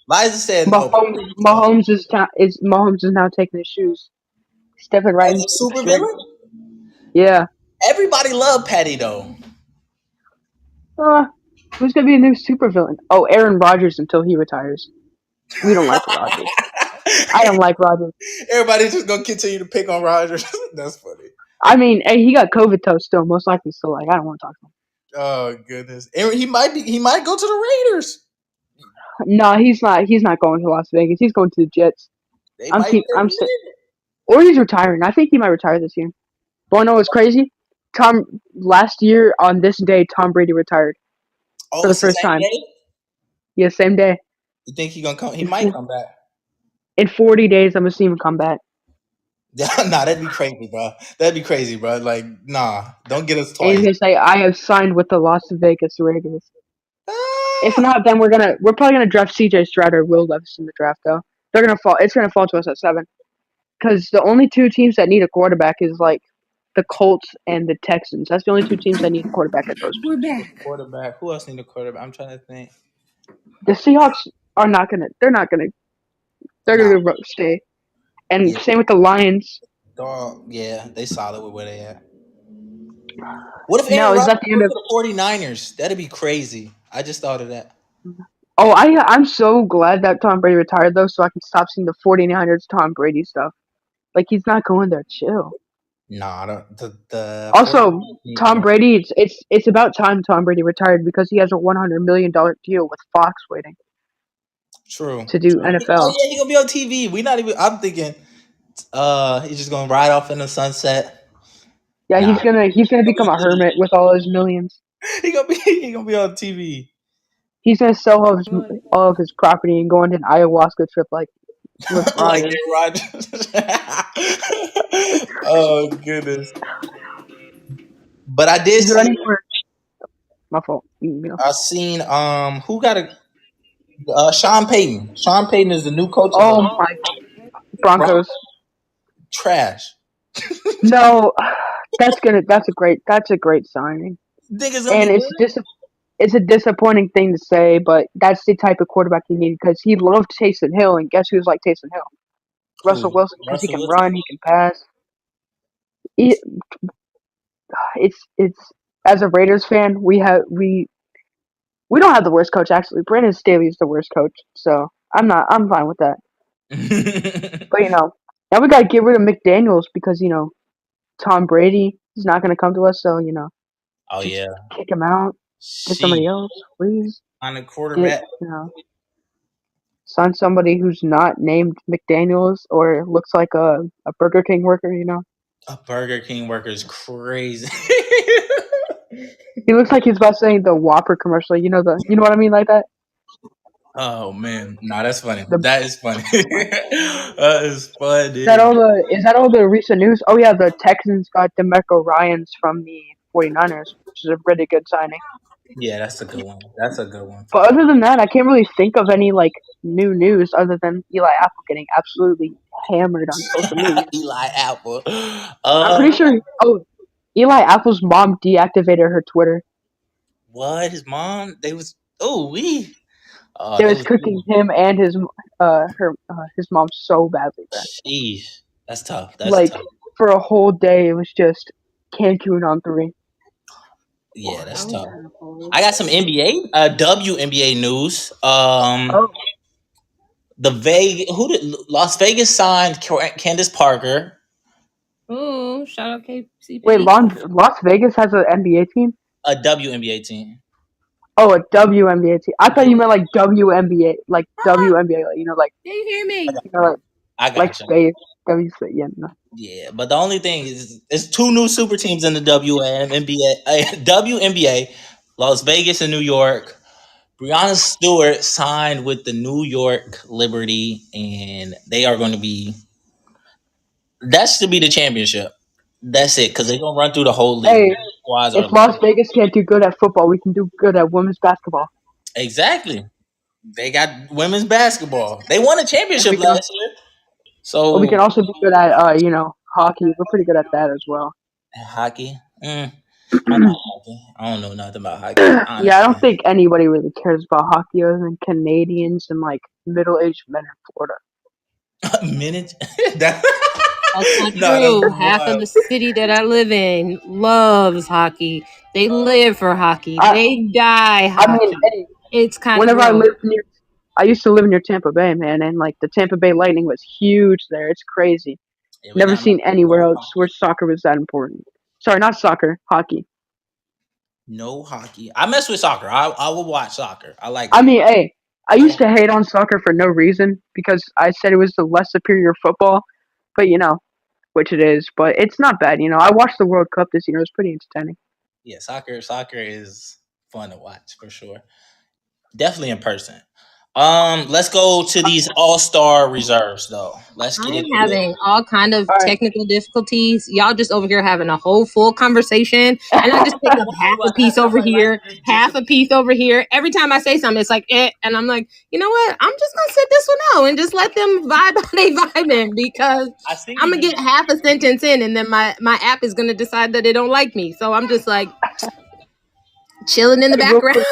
Liza said Mahomes is now taking his shoes, stepping right into supervillain. Yeah. Everybody loved Patty though. Who's gonna be a new supervillain? Oh, Aaron Rodgers until he retires. We don't like Rodgers. I don't like Rodgers. Everybody's just gonna continue to pick on Rodgers. That's funny. I mean, hey, he got COVID though. Still, most likely, still like I don't want to talk to him. Oh goodness, he might go to the Raiders. No, he's not. He's not going to Las Vegas. He's going to the Jets. They I'm might keep. I'm terminate it. or he's retiring. I think he might retire this year. But I know what's crazy. Last year on this day, Tom Brady retired Oh, for the it's the first same time. day. Yeah, same day. You think he gonna come? He might come back. In 40 days, I'm gonna see him come back. Nah, that'd be crazy, bro. That'd be crazy, bro. Like, nah, don't get us And he's twice. gonna say, "I have signed with the Las Vegas Raiders." If Ah! not, then we're probably gonna draft C.J. Stroud or Will Levis in the draft. Though they're gonna fall. It's gonna fall to us at 7. Because the only 2 teams that need a quarterback is like the Colts and the Texans. That's the only 2 teams that need a quarterback at those We're positions. back. Quarterback. Who else need a quarterback? I'm trying to think. The Seahawks are not gonna. They're not gonna. They're Nah, gonna stay. And yeah, same with the Lions. dog. Yeah, they solid with where they at. What if Now Aaron is Rodgers that the end goes of? to the 49ers? That'd be crazy. I just thought of that. Oh, I'm so glad that Tom Brady retired though, so I can stop seeing the 49ers Tom Brady stuff. Like he's not going there. Chill. Nah, the Also, 49ers need Tom Aaron. Brady. It's about time Tom Brady retired because he has a $100 million deal with Fox waiting True. to do True. Oh NFL. yeah, he gonna be on TV. We not even. I'm thinking. He's just gonna ride off in the sunset. Yeah, Nah, he's gonna he gonna be become on a hermit with all his millions. TV. He gonna be on TV. He's gonna sell all of his property and go on an ayahuasca trip like with Like Rogers. Aaron Rodgers. Oh goodness. But I did Is there see. any more? My fault. I seen who got a Sean Payton. Sean Payton is the new coach of Oh the my Broncos. Broncos. Trash. No, that's a great signing. Think it's gonna And be good? it's a disappointing thing to say, but that's the type of quarterback you need because he loved Taysom Hill, and guess who's like Taysom Hill? Russell Who? Wilson, because he Russell can Wilson. run, he can pass. He, it's as a Raiders fan, we don't have the worst coach actually. Brandon Staley is the worst coach, so I'm fine with that. But now we gotta get rid of McDaniels because Tom Brady is not gonna come to us, so Oh just yeah. kick him out, get somebody She else, please. on the Get quarterback. sign somebody who's not named McDaniels or looks like a Burger King worker. A Burger King worker is crazy. He looks like he's about saying the Whopper commercial. You know what I mean, like that. Oh man, nah, that's funny. The That is funny. That is Is that funny. all the recent news? Oh yeah, the Texans got DeMeco Ryans from the 49ers, which is a pretty good signing. Yeah, that's a good one. That's a good one for But sure. other than that, I can't really think of any like new news other than Eli Apple getting absolutely hammered on social media. Eli Apple. I'm pretty sure. Oh, Eli Apple's mom deactivated her Twitter. What? His mom? They was. Oh, we. Oh, They they was was. cooking him and his mom so badly bad. Sheesh. That's tough. That's Like tough. for a whole day, it was just Cancun on 3. Yeah, that's tough. I got some NBA, WNBA news. Oh Las Vegas signed Candace Parker. Oh, shout out KCP. wait, Las Vegas has an NBA team. A WNBA team. Oh, a WNBA team. I thought you meant like WNBA, like WNBA, like Can you hear me? I like got you. space. Yeah, no. Yeah, but the only thing is, there's 2 new super teams in the WNBA. WNBA, Las Vegas and New York. Breonna Stewart signed with the New York Liberty, and they are going to be. That should be the championship. That's it, because they're gonna run through the whole league. Hey, Squads are if Las Vegas can't do good at football, we can do good at women's basketball. exactly. They got women's basketball. They won a And championship we can, last year. So we can also be good at hockey. We're pretty good at that as well. hockey. I know hockey. I don't know nothing about hockey. Yeah, I Honestly. don't think anybody really cares about hockey other than Canadians and like middle-aged men in Florida. Minute. That's not No, true. that's Half of wild. the city that I live in loves hockey. They live for hockey. They die I hockey. mean, hey, It's kind of whenever gross. I used to live near Tampa Bay, man, and like the Tampa Bay Lightning was huge there. It's crazy. Yeah, we Never got seen anywhere else where soccer was that important. Sorry, not soccer, hockey. no hockey. I mess with soccer. I will watch soccer. I like. I mean, hey, I used to hate on soccer for no reason because I said it was the less superior football, but which it is. But it's not bad. I watched the World Cup this year. It was pretty entertaining. Yeah, soccer is fun to watch for sure. Definitely in person. Let's go to these all-star reserves though. Let's get I'm into it. having all kind of All right. technical difficulties. Y'all just over here having a whole full conversation, and I just pick up half a piece over here, half a piece over here. Every time I say something, it's like and I'm like, you know what? I'm just gonna sit this one out and just let them vibe how they vibing because I'm gonna get half a sentence in, and then my app is gonna decide that they don't like me. So I'm just like chilling in the background.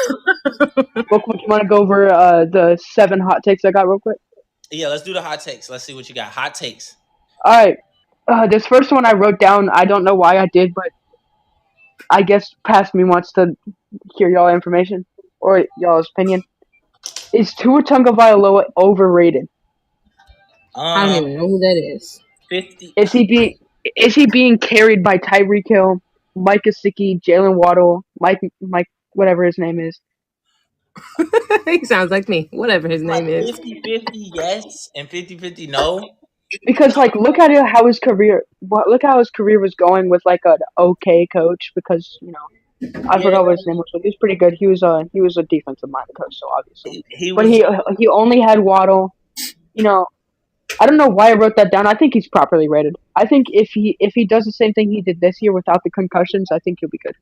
Real quick, you want to go over the 7 hot takes I got real quick? Yeah, let's do the hot takes. Let's see what you got. Hot takes. All right. This first one I wrote down. I don't know why I did, but I guess past me wants to hear y'all information or y'all's opinion. Is Tua Tagovailoa overrated? I don't even know who that is. 50. Is he being carried by Tyreek Hill, Mike Gesicki, Jalen Waddle, Mike, whatever his name is? He sounds like me. Whatever his name is. 50-50 yes and 50-50 no. Because look at how his career was going with like an okay coach. Because I forgot what his name was, but he was pretty good. He was a defensive minded coach, so obviously. He only had Waddle. I don't know why I wrote that down. I think he's properly rated. I think if he does the same thing he did this year without the concussions, I think he'll be good.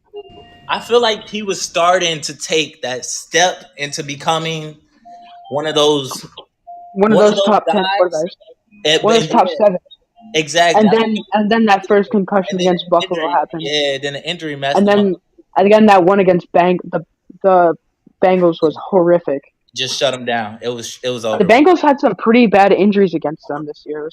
I feel like he was starting to take that step into becoming one of those top 10 quarterbacks. One of those top 7. Exactly. And then that first concussion against Buffalo happened. Yeah, then the injury messed and then up. Again that one against the Bengals was horrific. Just shut them down. It was over. The Bengals had some pretty bad injuries against them this year. It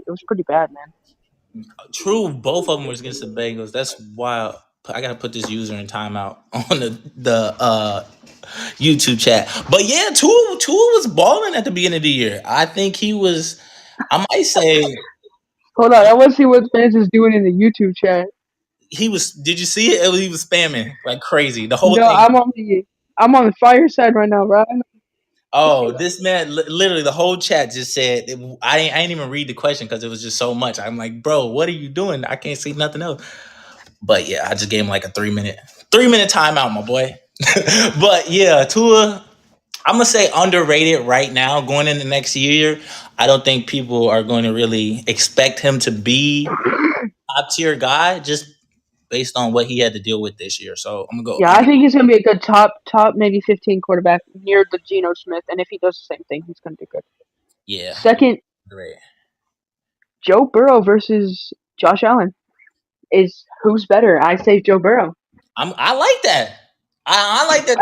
was pretty bad, man. True, both of them was against the Bengals. That's wild. I gotta put this user in timeout on the YouTube chat. But yeah, Tua was balling at the beginning of the year. I think he was. I might say. Hold on, I want to see what fans is doing in the YouTube chat. He was. Did you see it? He was spamming like crazy. The whole thing. I'm on the fire side right now, bro. Oh, this man, literally the whole chat just said, I didn't even read the question because it was just so much. I'm like, bro, what are you doing? I can't see nothing else. But yeah, I just gave him like a 3-minute timeout, my boy. But yeah, Tua, I'm going to say underrated right now going into next year. I don't think people are going to really expect him to be top tier guy just based on what he had to deal with this year. So I'm going to go. Yeah, I think he's going to be a good top maybe 15 quarterback near the Geno Smith. And if he does the same thing, he's going to do good. Yeah. Second, Joe Burrow versus Josh Allen. Who's better? I say Joe Burrow. I like that. I like that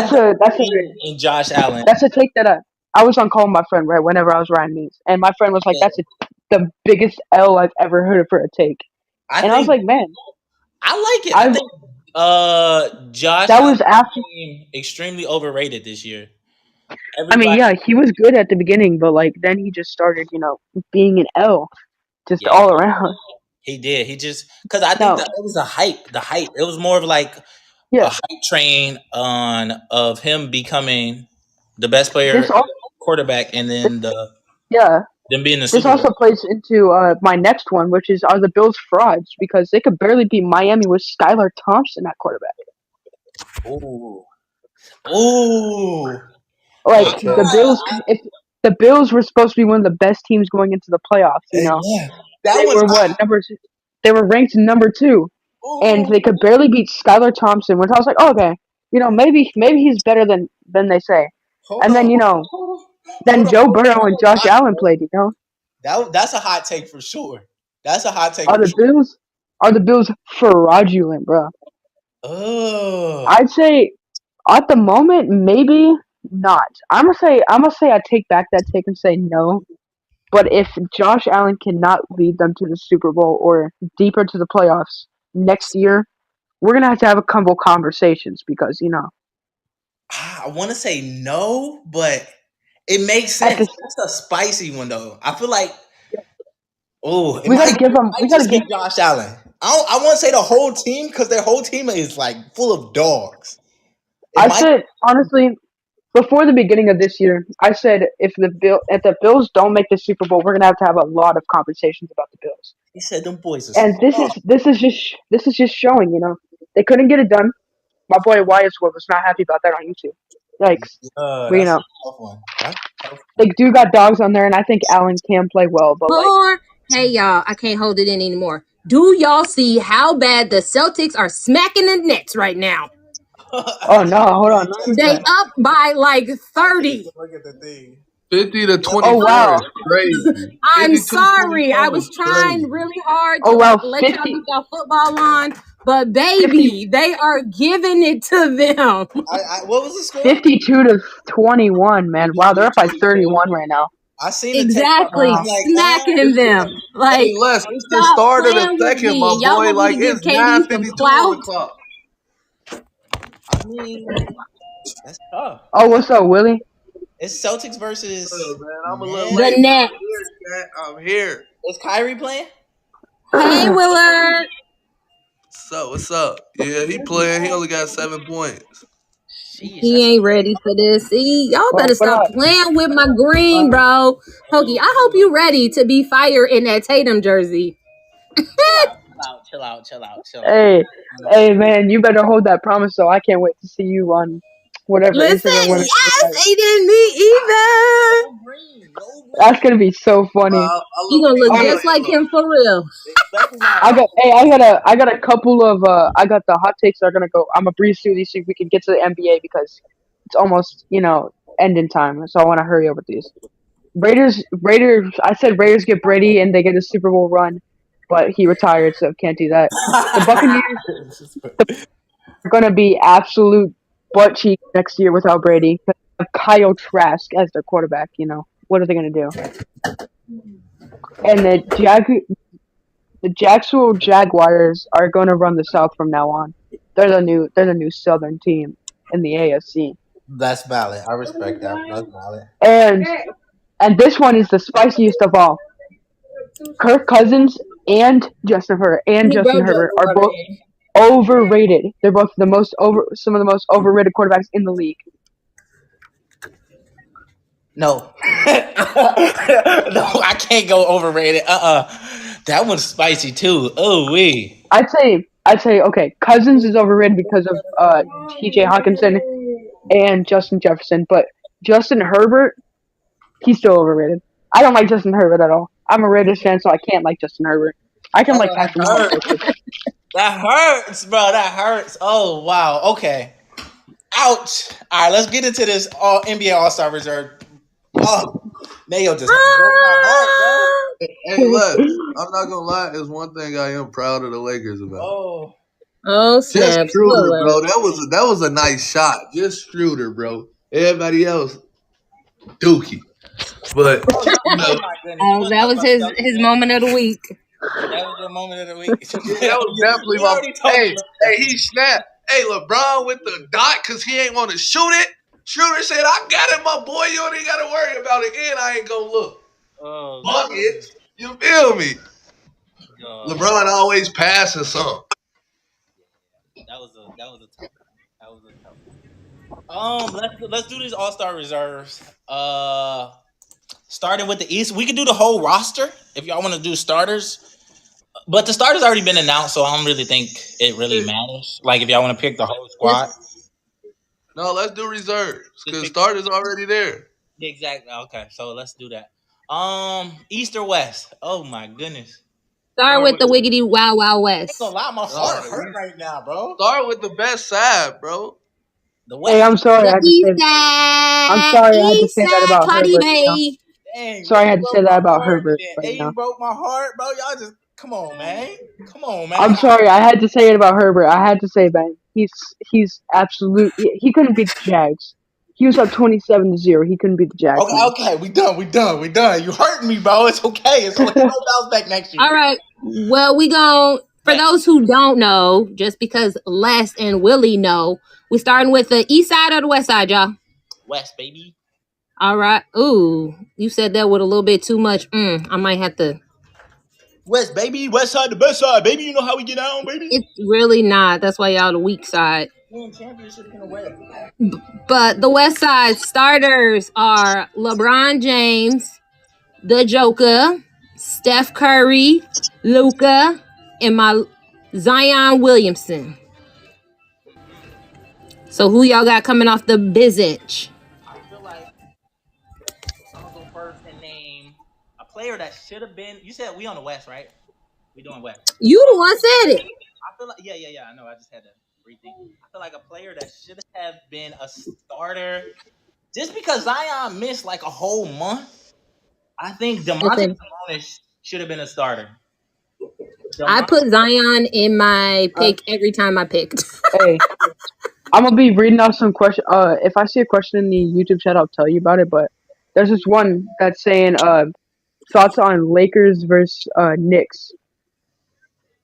too. That's in Josh Allen. That's a take that I was on call with my friend right whenever I was riding these, and my friend was like, "That's the biggest L I've ever heard for a take." I was like, "Man, I like it." I think Josh that was after extremely overrated this year. I mean, yeah, he was good at the beginning, but then he just started, being an L, just all around. He did. He just because I think that it was a hype. The hype. It was more of like a hype train of him becoming the best player, quarterback, and then them being the Super Bowl. This also plays into my next one, which is are the Bills frauds because they could barely beat Miami with Skylar Thompson at quarterback. Ooh. Like the Bills, if the Bills were supposed to be one of the best teams going into the playoffs, they were ranked number 2, and they could barely beat Skylar Thompson. Which I was like, oh, okay, maybe he's better than they say. Then Joe Burrow and Josh Allen played. That's a hot take for sure. That's a hot take. Are the Bills fraudulent, bro? Oh, I'd say at the moment maybe not. I'm gonna say I take back that take and say no. But if Josh Allen cannot lead them to the Super Bowl or deeper to the playoffs next year, we're gonna have a couple conversations because I want to say no, but it makes sense. That's a spicy one though. I feel like we gotta give Josh Allen. I want to say the whole team because their whole team is like full of dogs. I said honestly, before the beginning of this year, I said if the Bills don't make the Super Bowl, we're gonna have a lot of conversations about the Bills. He said them boys is And this is just showing, they couldn't get it done. My boy Wyatt was not happy about that on YouTube. Yikes. But, that's a tough one. That's tough. like, dude got dogs on there, and I think Allen can play well, but like, Hey y'all, I can't hold it in anymore. Do y'all see how bad the Celtics are smacking the Nets right now? oh no, hold on. They up by like 30. Look at the thing. 50 to 24 Oh wow. is crazy. I'm 50 to sorry. 24 I was is trying crazy. really hard to Oh wow, let y'all 50. get y'all football on, but baby, they are giving it to them. What was the score? 52 to 21, man. Wow, they're up by 31 right now. I seen the Exactly, I'm like, smacking them. Like, Hey, Les, it's the stop start of the playing with second, me. my Y'all boy. want me Like, to give it's KD some 9:52 on clout? the clock. I mean, that's tough. Oh, what's up, Willie? It's Celtics versus. Oh, man, I'm a little Nets. late. The Nets. I'm here. Is Kyrie playing? Hey, Willard. What's up? Yeah, he playing. He only got 7 points. Jeez, He ain't ready for this. See, y'all Well, better stop playing with my green, bro. Pokey, I hope you ready to be fired in that Tatum jersey. Chill out. Hey, man, you better hold that promise. So I can't wait to see you on whatever Listen, Instagram. Whatever. yes, he didn't me either. No green. That's gonna be so funny. You gonna look just like him for real. I got a couple of I got the hot takes that are gonna go. I'm gonna breeze through these so we can get to the NBA because it's almost ending time. So I want to hurry up with these. Raiders. I said Raiders get Brady and they get a Super Bowl run, but he retired, so can't do that. The Buccaneers are gonna be absolute butt cheeks next year without Brady. They have Kyle Trask as their quarterback. What are they gonna do? And the Jacksonville Jaguars are going to run the South from now on. They're the new Southern team in the AFC. That's valid. I respect that. That's valid. And this one is the spiciest of all. Kirk Cousins and Justin Herbert are both overrated. They're both some of the most overrated quarterbacks in the league. No. No, I can't go overrated. That one's spicy too. Oh wee. I'd say okay, Cousins is overrated because of TJ Hawkinson and Justin Jefferson, but Justin Herbert, he's still overrated. I don't like Justin Herbert at all. I'm a Raiders fan, so I can't like Justin Herbert. I can like Patrick Mahomes. That hurts, bro. That hurts. Oh wow. Okay. Ouch. All right, let's get into this NBA All-Star reserve. Oh, Nayo just broke my heart, bro. Hey, Les, I'm not gonna lie. There's one thing I am proud of the Lakers about. Oh snap! Just Schroeder, bro. That was a nice shot. Just Schroeder, bro. Everybody else, Dookie. But that was his moment of the week. That was your moment of the week. That was definitely my. Hey, he snapped. Hey, LeBron with the dot because he ain't want to shoot it. Schroeder said, "I got it, my boy. You don't even got to worry about it, and I ain't gonna look." Buckets. You feel me? LeBron always passing something. That was a tough one. Let's do these All-Star reserves. Starting with the East, we could do the whole roster if y'all want to do starters. But the starters already been announced, so I don't really think it really matters. Like if y'all want to pick the whole squad. No, let's do reserves because starters already there. Exactly. Okay, so let's do that. East or West? Oh my goodness. Start with the Wiggity Wild Wild West. That's a lot. My heart hurt right now, bro. Start with the best side, bro. The West. Hey, I'm sorry. I had to say that about Herbert. Dang, sorry, I had to say that about Herbert. Hey, you broke my heart, bro. Y'all just come on, man. I'm sorry. I had to say it about Herbert. I had to say that he's absolute. He couldn't beat the Jags. He was up 27-0. He couldn't beat the Jags. Okay, we done. You hurting me, bro. It's okay. It's okay. I'll bounce back next year. All right. Well, we gon' for those who don't know, just because Les and Willie know, we starting with the East side or the West side, y'all. West, baby. All right. Ooh, you said that with a little bit too much. I might have to. West, baby. West side, the best side, baby. You know how we get down, baby. It's really not. That's why y'all the weak side. But the West Side starters are LeBron James, the Joker, Steph Curry, Luka, and my Zion Williamson. So who y'all got coming off the bench? I feel like I'll go first and name a player that should have been. You said we on the West, right? We doing West. You the one said it. I feel like yeah. I know. I just had to rethink. I feel like a player that should have been a starter, just because Zion missed like a whole month. I think Domantas Sabonis should have been a starter. I put Zion in my pick every time I picked. Hey, I'm gonna be reading off some questions. If I see a question in the YouTube chat, I'll tell you about it. But there's this one that's saying thoughts on Lakers versus Knicks.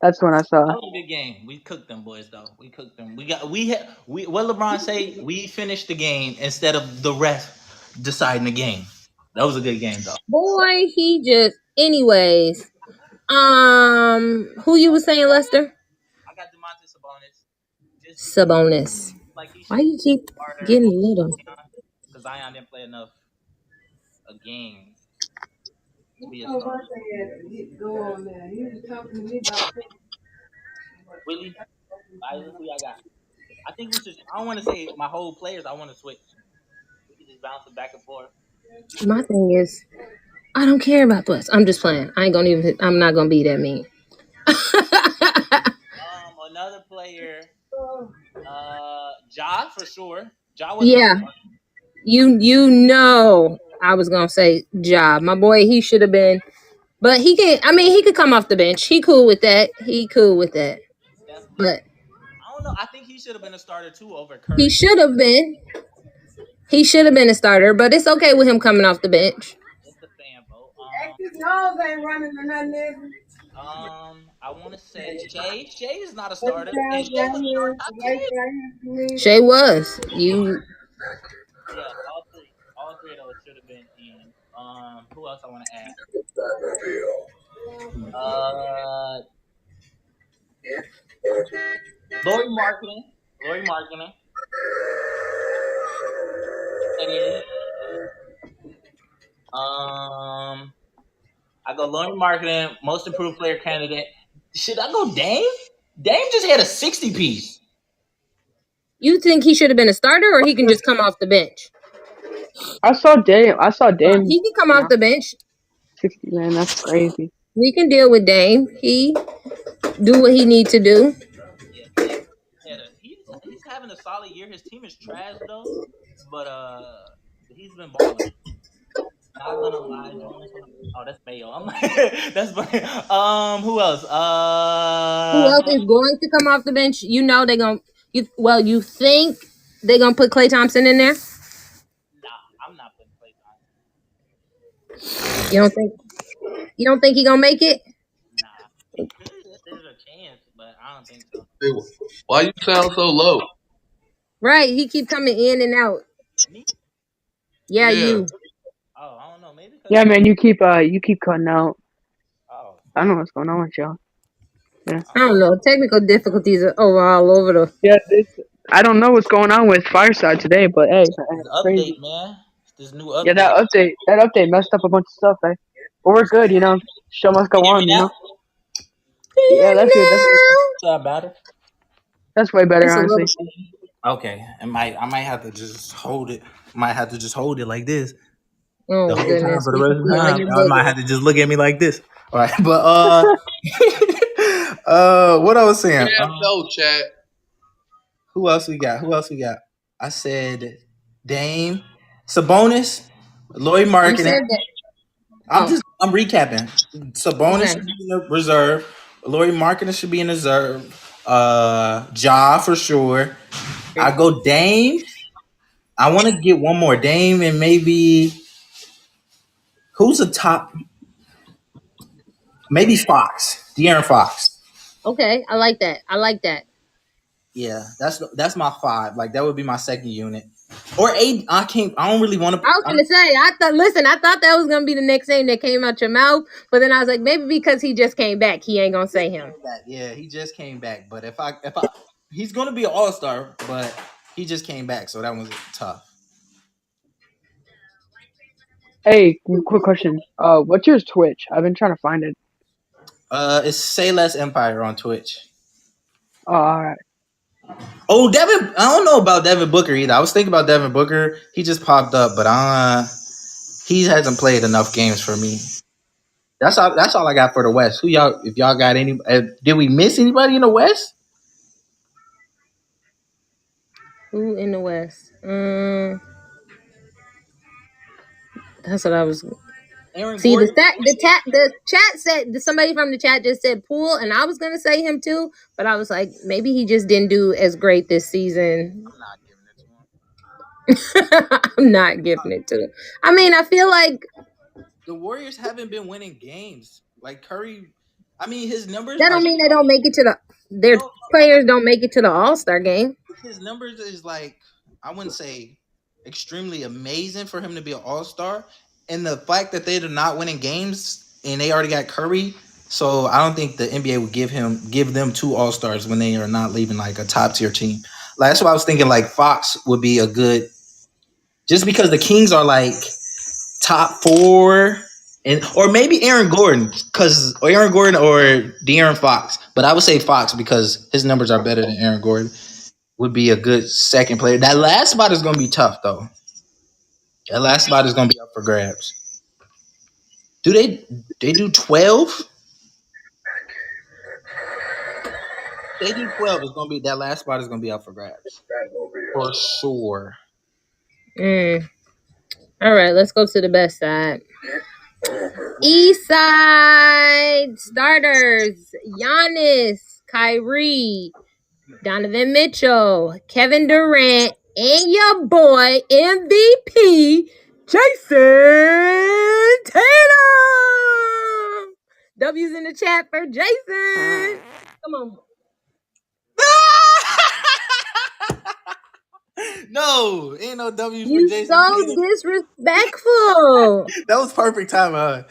That's the one I saw. That was a good game. We cooked them boys though. We cooked them. What LeBron say? We finished the game instead of the ref deciding the game. That was a good game though. Boy, he just. Anyways, who you was saying, Lester? I got Domantas Sabonis. Sabonis. Like why you keep getting little? Because Zion didn't play enough games. Go on there. He was talking to me about Willie, who y'all got? I think we should. I don't want to say my whole players. I want to switch. We can just bounce it back and forth. My thing is, I don't care about this. I'm just playing. I'm not gonna be that mean. Another player, Ja for sure. Ja was you know, I was gonna say Ja. My boy, he should have been, but he can. I mean, he could come off the bench. He cool with that. But I don't know. I think he should have been a starter too over Curry. He should have been. He should have been a starter, but it's okay with him coming off the bench. It's the fan vote. His nose ain't running or nothing. I want to say Shay. Shay is not a starter. Shay was. You. Yeah, all three of those should have been in. Who else I want to add? Lauri Markkanen. I go Lauri Markkanen, most improved player candidate. Should I go Dame? Dame just had a 60 piece. You think he should have been a starter, or he can just come off the bench? I saw Dame. He can come off the bench. 60, man, that's crazy. We can deal with Dame. He do what he need to do. He's having a solid year. His team is trash though, but he's been balling. Not gonna lie. Oh, that's Mayo. That's funny. Who else? Who else is going to come off the bench? You know they're gonna. You think they're gonna put Klay Thompson in there? Nah, I'm not putting Klay Thompson. You don't think he gonna make it? Nah, there's a chance, but I don't think so. Why you sound so low? Right, he keep coming in and out. Me? Yeah, you. Oh, I don't know. Maybe. Yeah, man, you keep cutting out. Oh. I don't know what's going on with y'all. Yeah. I don't know. Technical difficulties are all over the. Yeah, I don't know what's going on with Fireside today, but hey, update, man. This new update. Yeah, that update messed up a bunch of stuff, eh? But we're good, you know. Show must go on, you know. Yeah, that's good. Is that better? That's way better, honestly. Okay, I might have to just hold it. Might have to just hold it like this. Oh, the whole goodness. time for the rest of the time. Y'all might have to just look at me like this. All right, but what I was saying. No chat. Who else we got? I said Dame, Sabonis, Lauri Markkanen. I'm recapping. Sabonis should be in the reserve. Lauri Markkanen should be in the reserve. Ja for sure. I go Dame. I want to get one more Dame and maybe who's the top? Maybe Fox, De'Aaron Fox. Okay, I like that. Yeah, that's my 5. Like that would be my second unit. Or 8. I don't really want to. I was gonna say. I thought that was gonna be the next name that came out your mouth, but then I was like, maybe because he just came back, he ain't gonna say him. Yeah, he just came back. But if I He's gonna be an all-star, but he just came back, so that was tough. Hey, quick question. What's your Twitch? I've been trying to find it. It's Say Less Empire on Twitch. Oh, all right. Oh, Devin, I don't know about Devin Booker either. I was thinking about Devin Booker. He just popped up, but he hasn't played enough games for me. That's all I got for the West. If y'all got any, did we miss anybody in the West? Who in the West? That's what I was. Aaron See, Gordon? the chat said, somebody from the chat just said Poole, and I was gonna say him too, but I was like, maybe he just didn't do as great this season. I'm not giving it to him. I'm not giving it to him. I mean, I feel like the Warriors haven't been winning games. Like Curry, I mean, his numbers. That don't mean they don't make it to their players don't make it to the All-Star game. His numbers is like, I wouldn't say extremely amazing for him to be an all-star. And the fact that they're not winning games and they already got Curry, so I don't think the NBA would give them 2 all-stars when they are not leaving like a top-tier team. Like, that's why I was thinking like Fox would be a good, just because the Kings are like top 4, or maybe Aaron Gordon or De'Aaron Fox. But I would say Fox because his numbers are better than Aaron Gordon. Would be a good second player. That last spot is going to be tough, though. That last spot is going to be up for grabs. Do they do 12? They do 12. It's going to be that last spot is going to be up for grabs for sure. All right, let's go to the best side. East side starters: Giannis, Kyrie, Donovan Mitchell, Kevin Durant, and your boy MVP, Jason Tatum. W's in the chat for Jason. Come on. No, ain't no W's You for Jason so Tatum. disrespectful. That was perfect time, huh?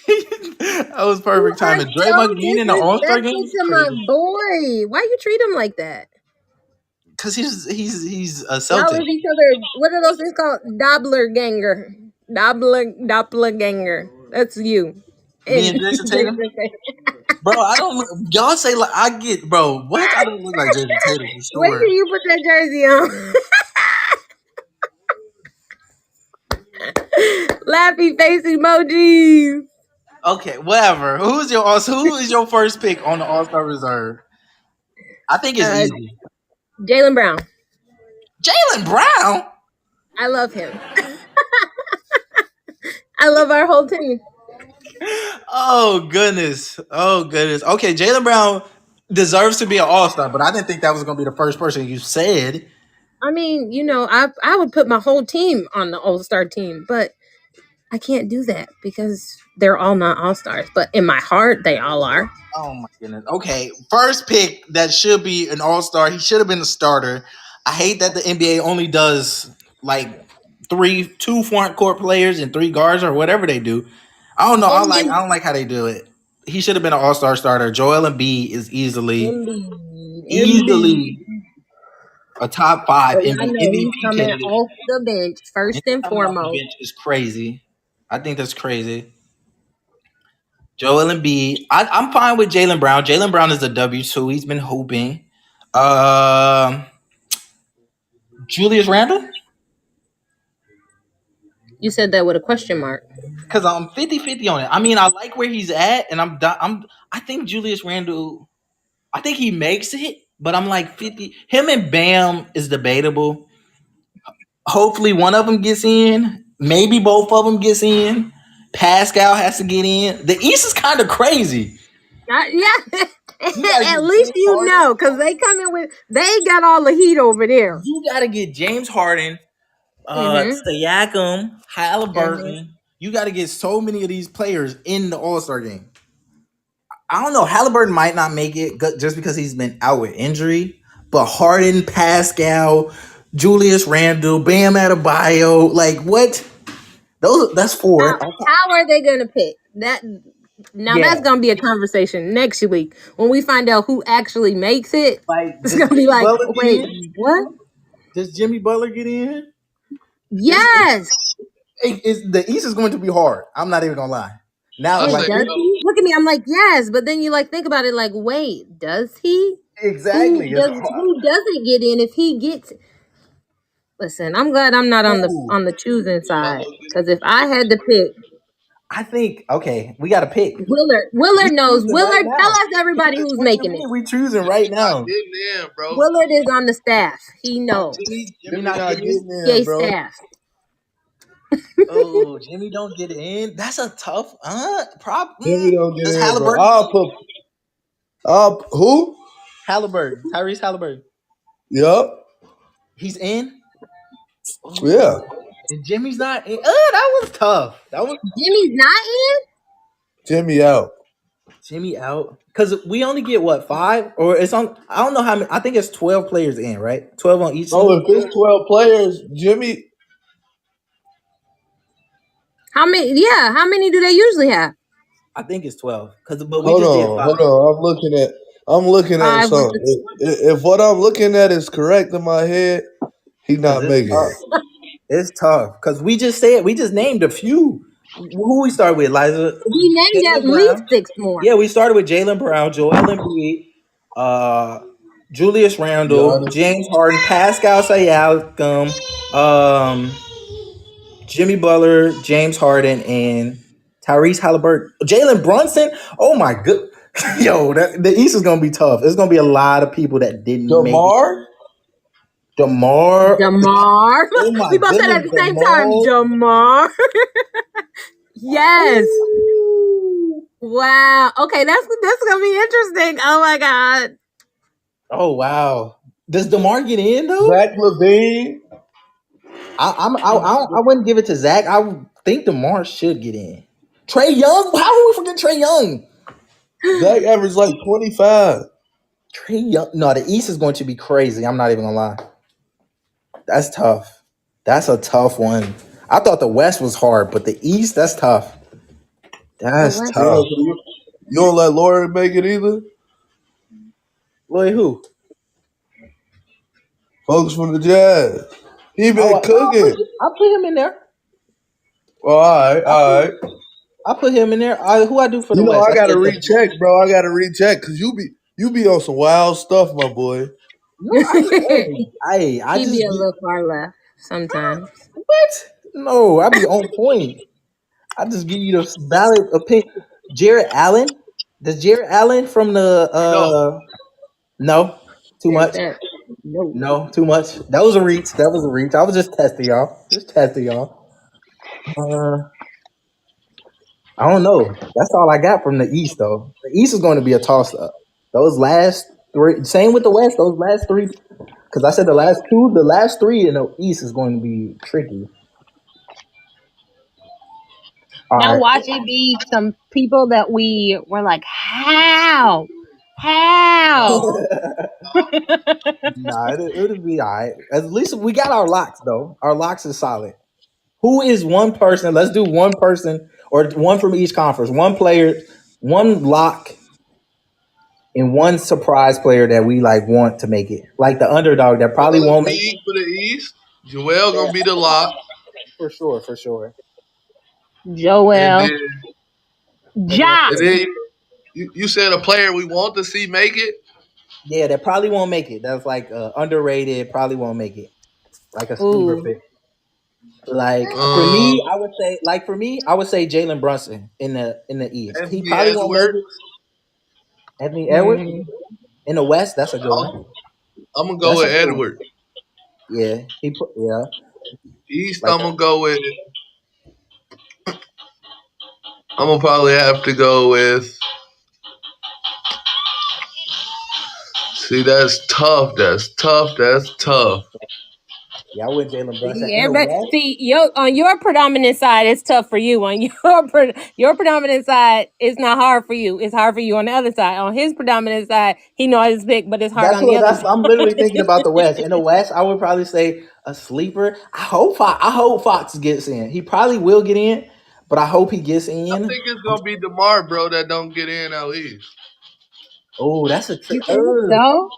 That was perfect time. And Draymond Green in the All-Star game? To my boy. Why you treat him like that? Because he's a Y'all Celtic. with each other. What are those things called? Doppelganger. Doppelganger. That's you. Me and Jason Tatum? Bro, I don't. Y'all say like I get, bro. What? I don't look like Jason Tatum for sure. When do you put that jersey on? Laughy face emojis. Okay, whatever. Who is your first pick on the All-Star reserve? I think it's easy. Jaylen Brown. Jaylen Brown? I love him. I love our whole team. Oh goodness. Okay, Jaylen Brown deserves to be an All-Star, but I didn't think that was going to be the first person you said. I mean, I would put my whole team on the All-Star team, but I can't do that because they're all not All-Stars. But in my heart, they all are. Oh my goodness. Okay, first pick that should be an All-Star. He should have been a starter. I hate that the NBA only does like 2 front court players and 3 guards or whatever they do. I don't know. I don't like how they do it. He should have been an All-Star starter. Joel Embiid is easily a top 5 MVP candidate. Off the bench first and foremost. The bench is crazy. I think that's crazy. Joel Embiid. I'm fine with Jaylen Brown. Jaylen Brown is a W2. He's been hooping. Julius Randle? You said that with a question mark. Because I'm 50-50 on it. I mean, I like where he's at, and I think Julius Randle, I think he makes it, but I'm like 50. Him and Bam is debatable. Hopefully one of them gets in. Maybe both of them gets in. Pascal has to get in. The East is kind of crazy. Yeah. At least you know, because they got all the heat over there. You got to get James Harden, Siakam, Halliburton. You got to get so many of these players in the All-Star game. I don't know. Halliburton might not make it just because he's been out with injury. But Harden, Pascal, Julius Randle, Bam Adebayo, like what? That's 4. How are they gonna pick that? Now Yeah. that's gonna be a conversation next week when we find out who actually makes it. Like, It's does gonna be Jimmy like, Butler get wait, in? what? Does Jimmy Butler get in? Yes. The East is going to be hard. I'm not even gonna lie. Now, I Wait, say like does he? Look at me. I'm like, yes, but then you like think about it. Like, wait, does he? exactly. It's hard. Who doesn't get in if he gets? Listen, I'm glad I'm not on the choosing side because if I had to pick, I think okay, we got to pick. Willard knows. choosing right Willard, tell now. us everybody who's making it. We choosing right now. not getting in, bro. Willard is on the staff. He knows. Jimmy not getting in. Yay, staff. Oh, Jimmy don't get in. That's a tough prop. Jimmy don't get Does in, bro. Halliburton? I'll put who? Halliburton. Tyrese Halliburton. Yup. He's in. Yeah. And Jimmy's not in. That was tough. Jimmy's not in. Jimmy out. Jimmy out because we only get what 5 or it's on. I don't know how many. I think it's 12 players in, right? 12 on each. Oh, if it's 12 players, Jimmy. How many? Yeah, how many do they usually have? I think it's 12 because but we Hold just did on, 5. hold on. I'm looking at Five. something. If what I'm looking at is correct in my head, he's not making it. It's tough because we just named a few. Who we start with, Liza? We named at least 6 more. Yeah, we started with Jaylen Brown, Joel Embiid, Julius Randle, Giannis. James Harden, Pascal Siakam, Jimmy Butler, James Harden, and Tyrese Halliburton. Jalen Brunson. Oh my good, yo, the East is gonna be tough. There's gonna be a lot of people that didn't make it. DeMar. Oh my we both said at the same time. DeMar. Yes. Wow. Okay, that's gonna be interesting. Oh my god. Oh wow. Does DeMar get in though? Zach LaVine. I wouldn't give it to Zach. I think DeMar should get in. Trae Young. How would we forget Trae Young? Zach averaged like 25. Trae Young. No, the East is going to be crazy. I'm not even gonna lie. That's tough. That's a tough one. I thought the West was hard, but the East, that's tough. That's tough. You don't let Lauren make it either? Lloyd who? Folks from the Jazz. He been cooking. I'll put him in there. All right. I'll put him in there. Who I do for the You know, West? I gotta recheck, bro. I gotta recheck because you be on some wild stuff, my boy. No, I He'd just be a little far left sometimes. What? No, I be on point. I just give you the valid opinion. Jared Allen? Does Jared Allen from the No, too much. No, too much. That was a reach. I was just testing y'all. I don't know. That's all I got from the East, though. The East is going to be a toss-up. Those last 3, same with the West. Those last 3, because I said the last 3 in the East is going to be tricky. Now watch it be some people that we were like, how? Nah, it'll be all right. At least we got our locks, though. Our locks is solid. Who is one person? Let's do one person or one from each conference. One player, one lock, and one surprise player that we like want to make it. Like the underdog that probably won't make it. For the East, Joel gonna be the lock. For sure. Joel. Ja. And then you said a player we want to see make it? Yeah, that probably won't make it. That's like underrated, probably won't make it. Like a sleeper pick. Like for me, I would say Jalen Brunson in the East. He probably won't make it. Anthony Edwards in the West, that's a good one. I'm gonna go with Edwards. Yeah, East, I'm gonna go with. I'm gonna probably have to go with. See, that's tough. Yeah, I went Jalen Brunson. Yeah, but see, on your predominant side, it's tough for you. On your predominant side, it's not hard for you. It's hard for you on the other side. On his predominant side, he knows his pick, but it's hard on the other side. I'm literally thinking about the West. In the West, I would probably say a sleeper. I hope Fox gets in. He probably will get in, but I hope he gets I in. think it's gonna be DeMar, bro, that don't get in at least. Oh, that's a trick. You think so?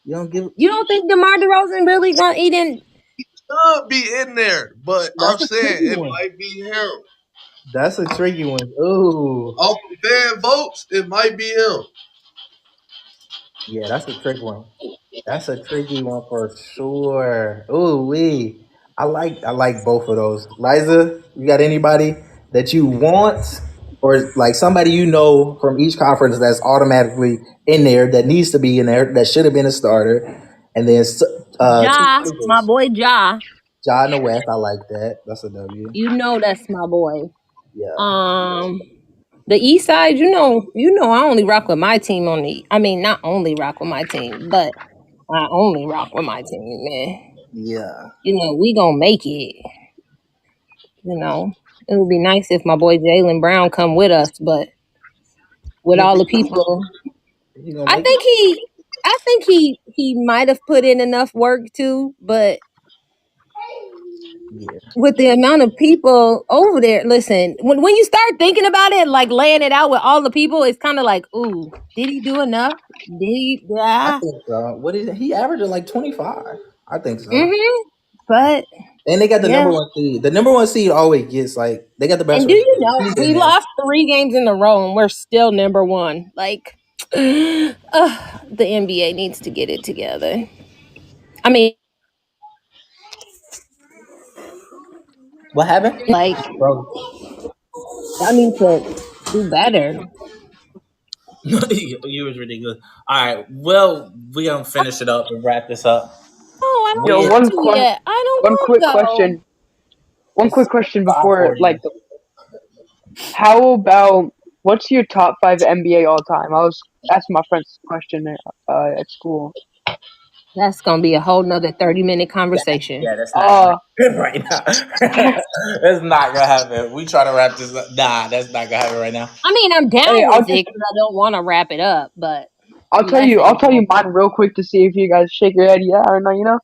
You don't give. You don't think DeMar DeRozan really gonna eat in? Could be in there, but I'm That's a saying tricky it one. might be him. That's a tricky one. Ooh. Off the fan votes, it might be him. Yeah, that's a tricky one. That's a tricky one for sure. Ooh wee. I like both of those. Liza, you got anybody that you want or like somebody you know from each conference that's automatically in there that needs to be in there that should have been a starter, and then Ja, two my boy Ja. Ja in the West. I like that. That's a W. You know that's my boy. Yeah. The East Side, you know, I only rock with my team on the. I mean, not only rock with my team, but I only rock with my team, man. Yeah. You know, we gonna make it. You know, it would be nice if my boy Jaylen Brown come with us, but with You all the think people, he gonna I make think he might have put in enough work too, but it? with the amount of people over there, listen, when you start thinking about it, like laying it out with all the people, it's kind of like, ooh, did he do enough? Did he? I Yeah. think so. What is he averaging like 25? I think so. But And they got the yeah. number one seed. The number one seed always gets like they got the best And do record. you know He's in we there. lost 3 games in a row and we're still number one? Like, the NBA needs to get it together. I mean, What happened? like, Bro. I need to do better. You was ridiculous. All right, well, we gonna finish it up and wrap this up. Oh, I don't Yo, We want to yet. I don't one want quick to go. question. One It's quick question 5:40. before, like, how about what's your top 5 NBA all time? I was asking my friends this question at school. That's gonna be a whole nother 30-minute conversation. Yeah, that's not Uh, right now. That's not gonna happen. We try to wrap this up. Nah, that's not gonna happen right now. I mean, I'm down hey, with it because I don't want to wrap it up, but I'll tell you mine real quick to see if you guys shake your head. Yeah or no? You know,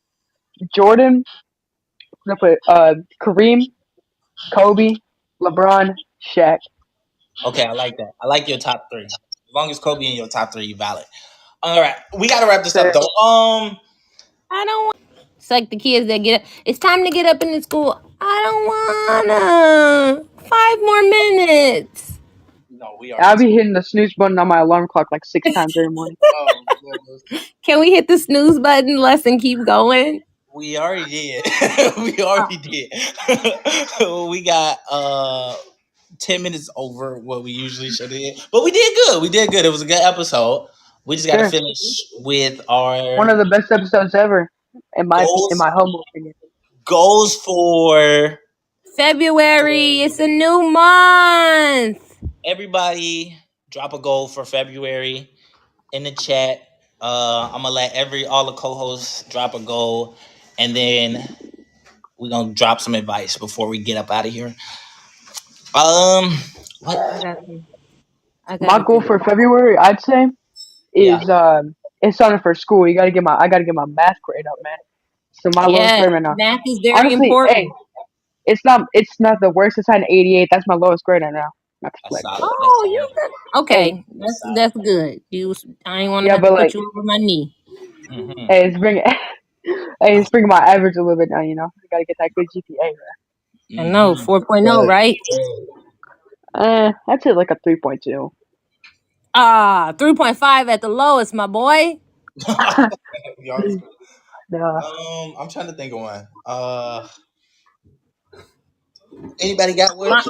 Jordan. I'm gonna put Kareem, Kobe, LeBron, Shaq. Okay, I like that. I like your top 3. As long as Kobe in your top 3, you valid. All right, we gotta wrap this up though. I don't want. It's like the kids that get up. It's time to get up in the school. I don't wanna. 5 more minutes. No, I'll be hitting the snooze button on my alarm clock like 6 times every morning. Can we hit the snooze button less and keep going? We already did. We already did. We got 10 minutes over what we usually should have. But we did good. We did good. It was a good episode. We just got to finish with our one of the best episodes ever, in my humble opinion. Goals for February. It's a new month. Everybody drop a goal for February in the chat. I'm gonna let all the co-hosts drop a goal, and then we're gonna drop some advice before we get up out of here. What? My goal for February, I'd say, is it's starting for school. I gotta get my math grade up, man. So my lowest grade right now. Math is very important. Hey, it's not the worst. It's an 88. That's my lowest grade right now. Not to flex. Oh, you okay? That's good. I ain't want to put you over my knee. Mm-hmm. Hey, it's bringing my average a little bit down. You know, I gotta get that good GPA. Right? I know 4.0, right? I'd say like a 3.2. 3.5 at the lowest, my boy. I'm trying to think of one. Anybody got one?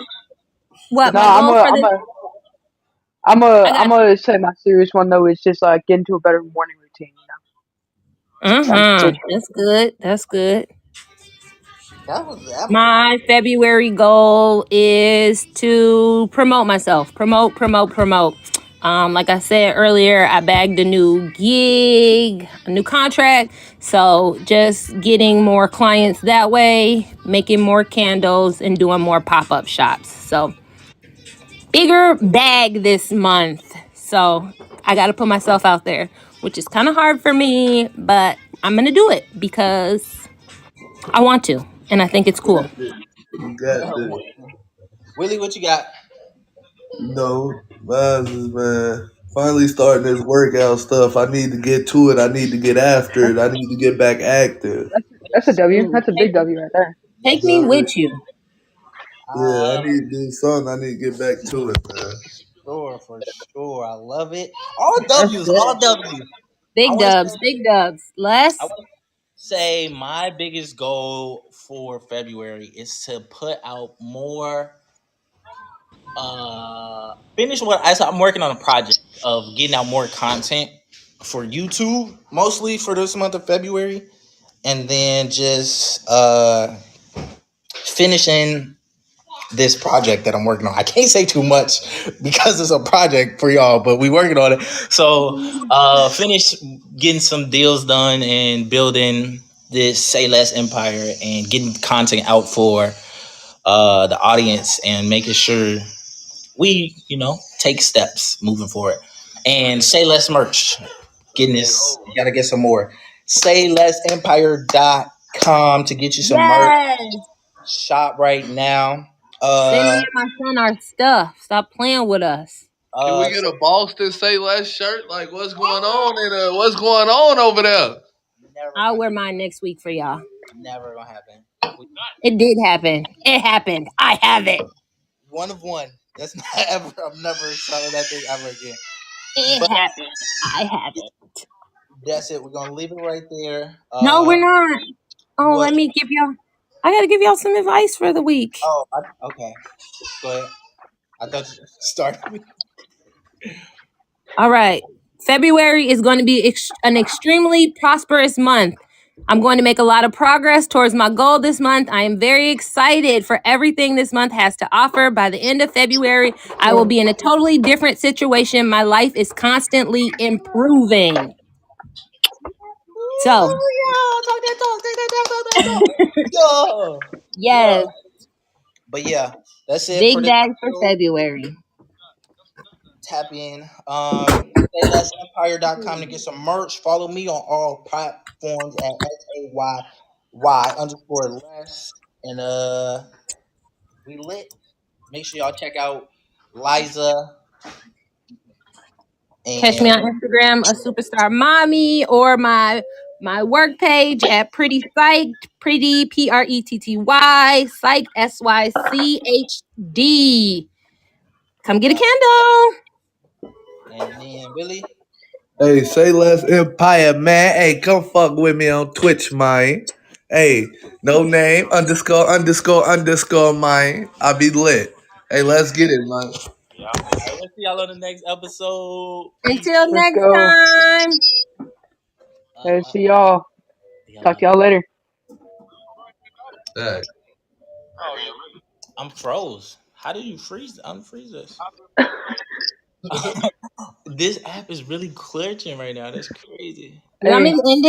What? No, I'm gonna say my serious one though is just get into a better morning routine. You know. That's good. That's good. My February goal is to promote myself. Promote. Like I said earlier, I bagged a new gig, a new contract. So just getting more clients that way, making more candles, and doing more pop-up shops. So bigger bag this month. So I got to put myself out there, which is kind of hard for me, but I'm going to do it because I want to. And I think it's cool. You got to. Willie, what you got? No, man. Finally starting this workout stuff. I need to get to it. I need to get after it. I need to get back active. That's a W. Mm, That's a big W right there. take Yes, me sir. with you. Yeah, I need to do something. I need to get back to it, man. Sure, for sure. I love it. All That's W's, good. all W's. I Big want to dubs, big dubs. I Les? want to say my biggest goal for February is to put out more. Finish I'm working on a project of getting out more content for YouTube, mostly for this month of February, and then just finishing this project that I'm working on. I can't say too much because it's a project for y'all, but we working on it. So finish getting some deals done and building this Say Less empire and getting content out for the audience and making sure we, take steps moving forward. And Say Less merch. Getting this, gotta get some more. SayLessEmpire.com to get you some merch. Yes. Shop right now. Send me and my son our stuff. Stop playing with us. Can we get a Boston Say Less shirt? Like, what's going on what's going on over there? I'll wear mine next week for y'all. Never gonna happen. It did happen. It happened. I have it. One of one. That's not ever. I'm never selling that thing ever again. It happened. I have it. That's it. We're gonna leave it right there. No, we're not. Oh, what? let me give y'all. I gotta give y'all some advice for the week. Oh, okay. Go ahead. I thought you started. All right. February is going to be an extremely prosperous month. I'm going to make a lot of progress towards my goal this month. I am very excited for everything this month has to offer. By the end of February, I will be in a totally different situation. My life is constantly improving. So, yes, But yeah, that's it. big bag for February. Tap in. SayLessEmpire.com to get some merch. Follow me on all platforms at SAYY_less. And we lit. Make sure y'all check out Liza. Catch me on Instagram, a superstar mommy, or my work page at Pretty Psyched, Pretty PRETTY Psyched SYCHD. Come get a candle. And then Willie. Hey, Say Less Empire, man. Hey, come fuck with me on Twitch, man. Hey, no name, ___, mine. I be lit. Hey, let's get it, man. Yeah. All right, we'll see y'all on the next episode. Until Let's next go. time. Hey, see y'all. Talk to y'all later. Hey. I'm froze. How do you unfreeze this? This app is really glitching right now. That's crazy. You want me to end it?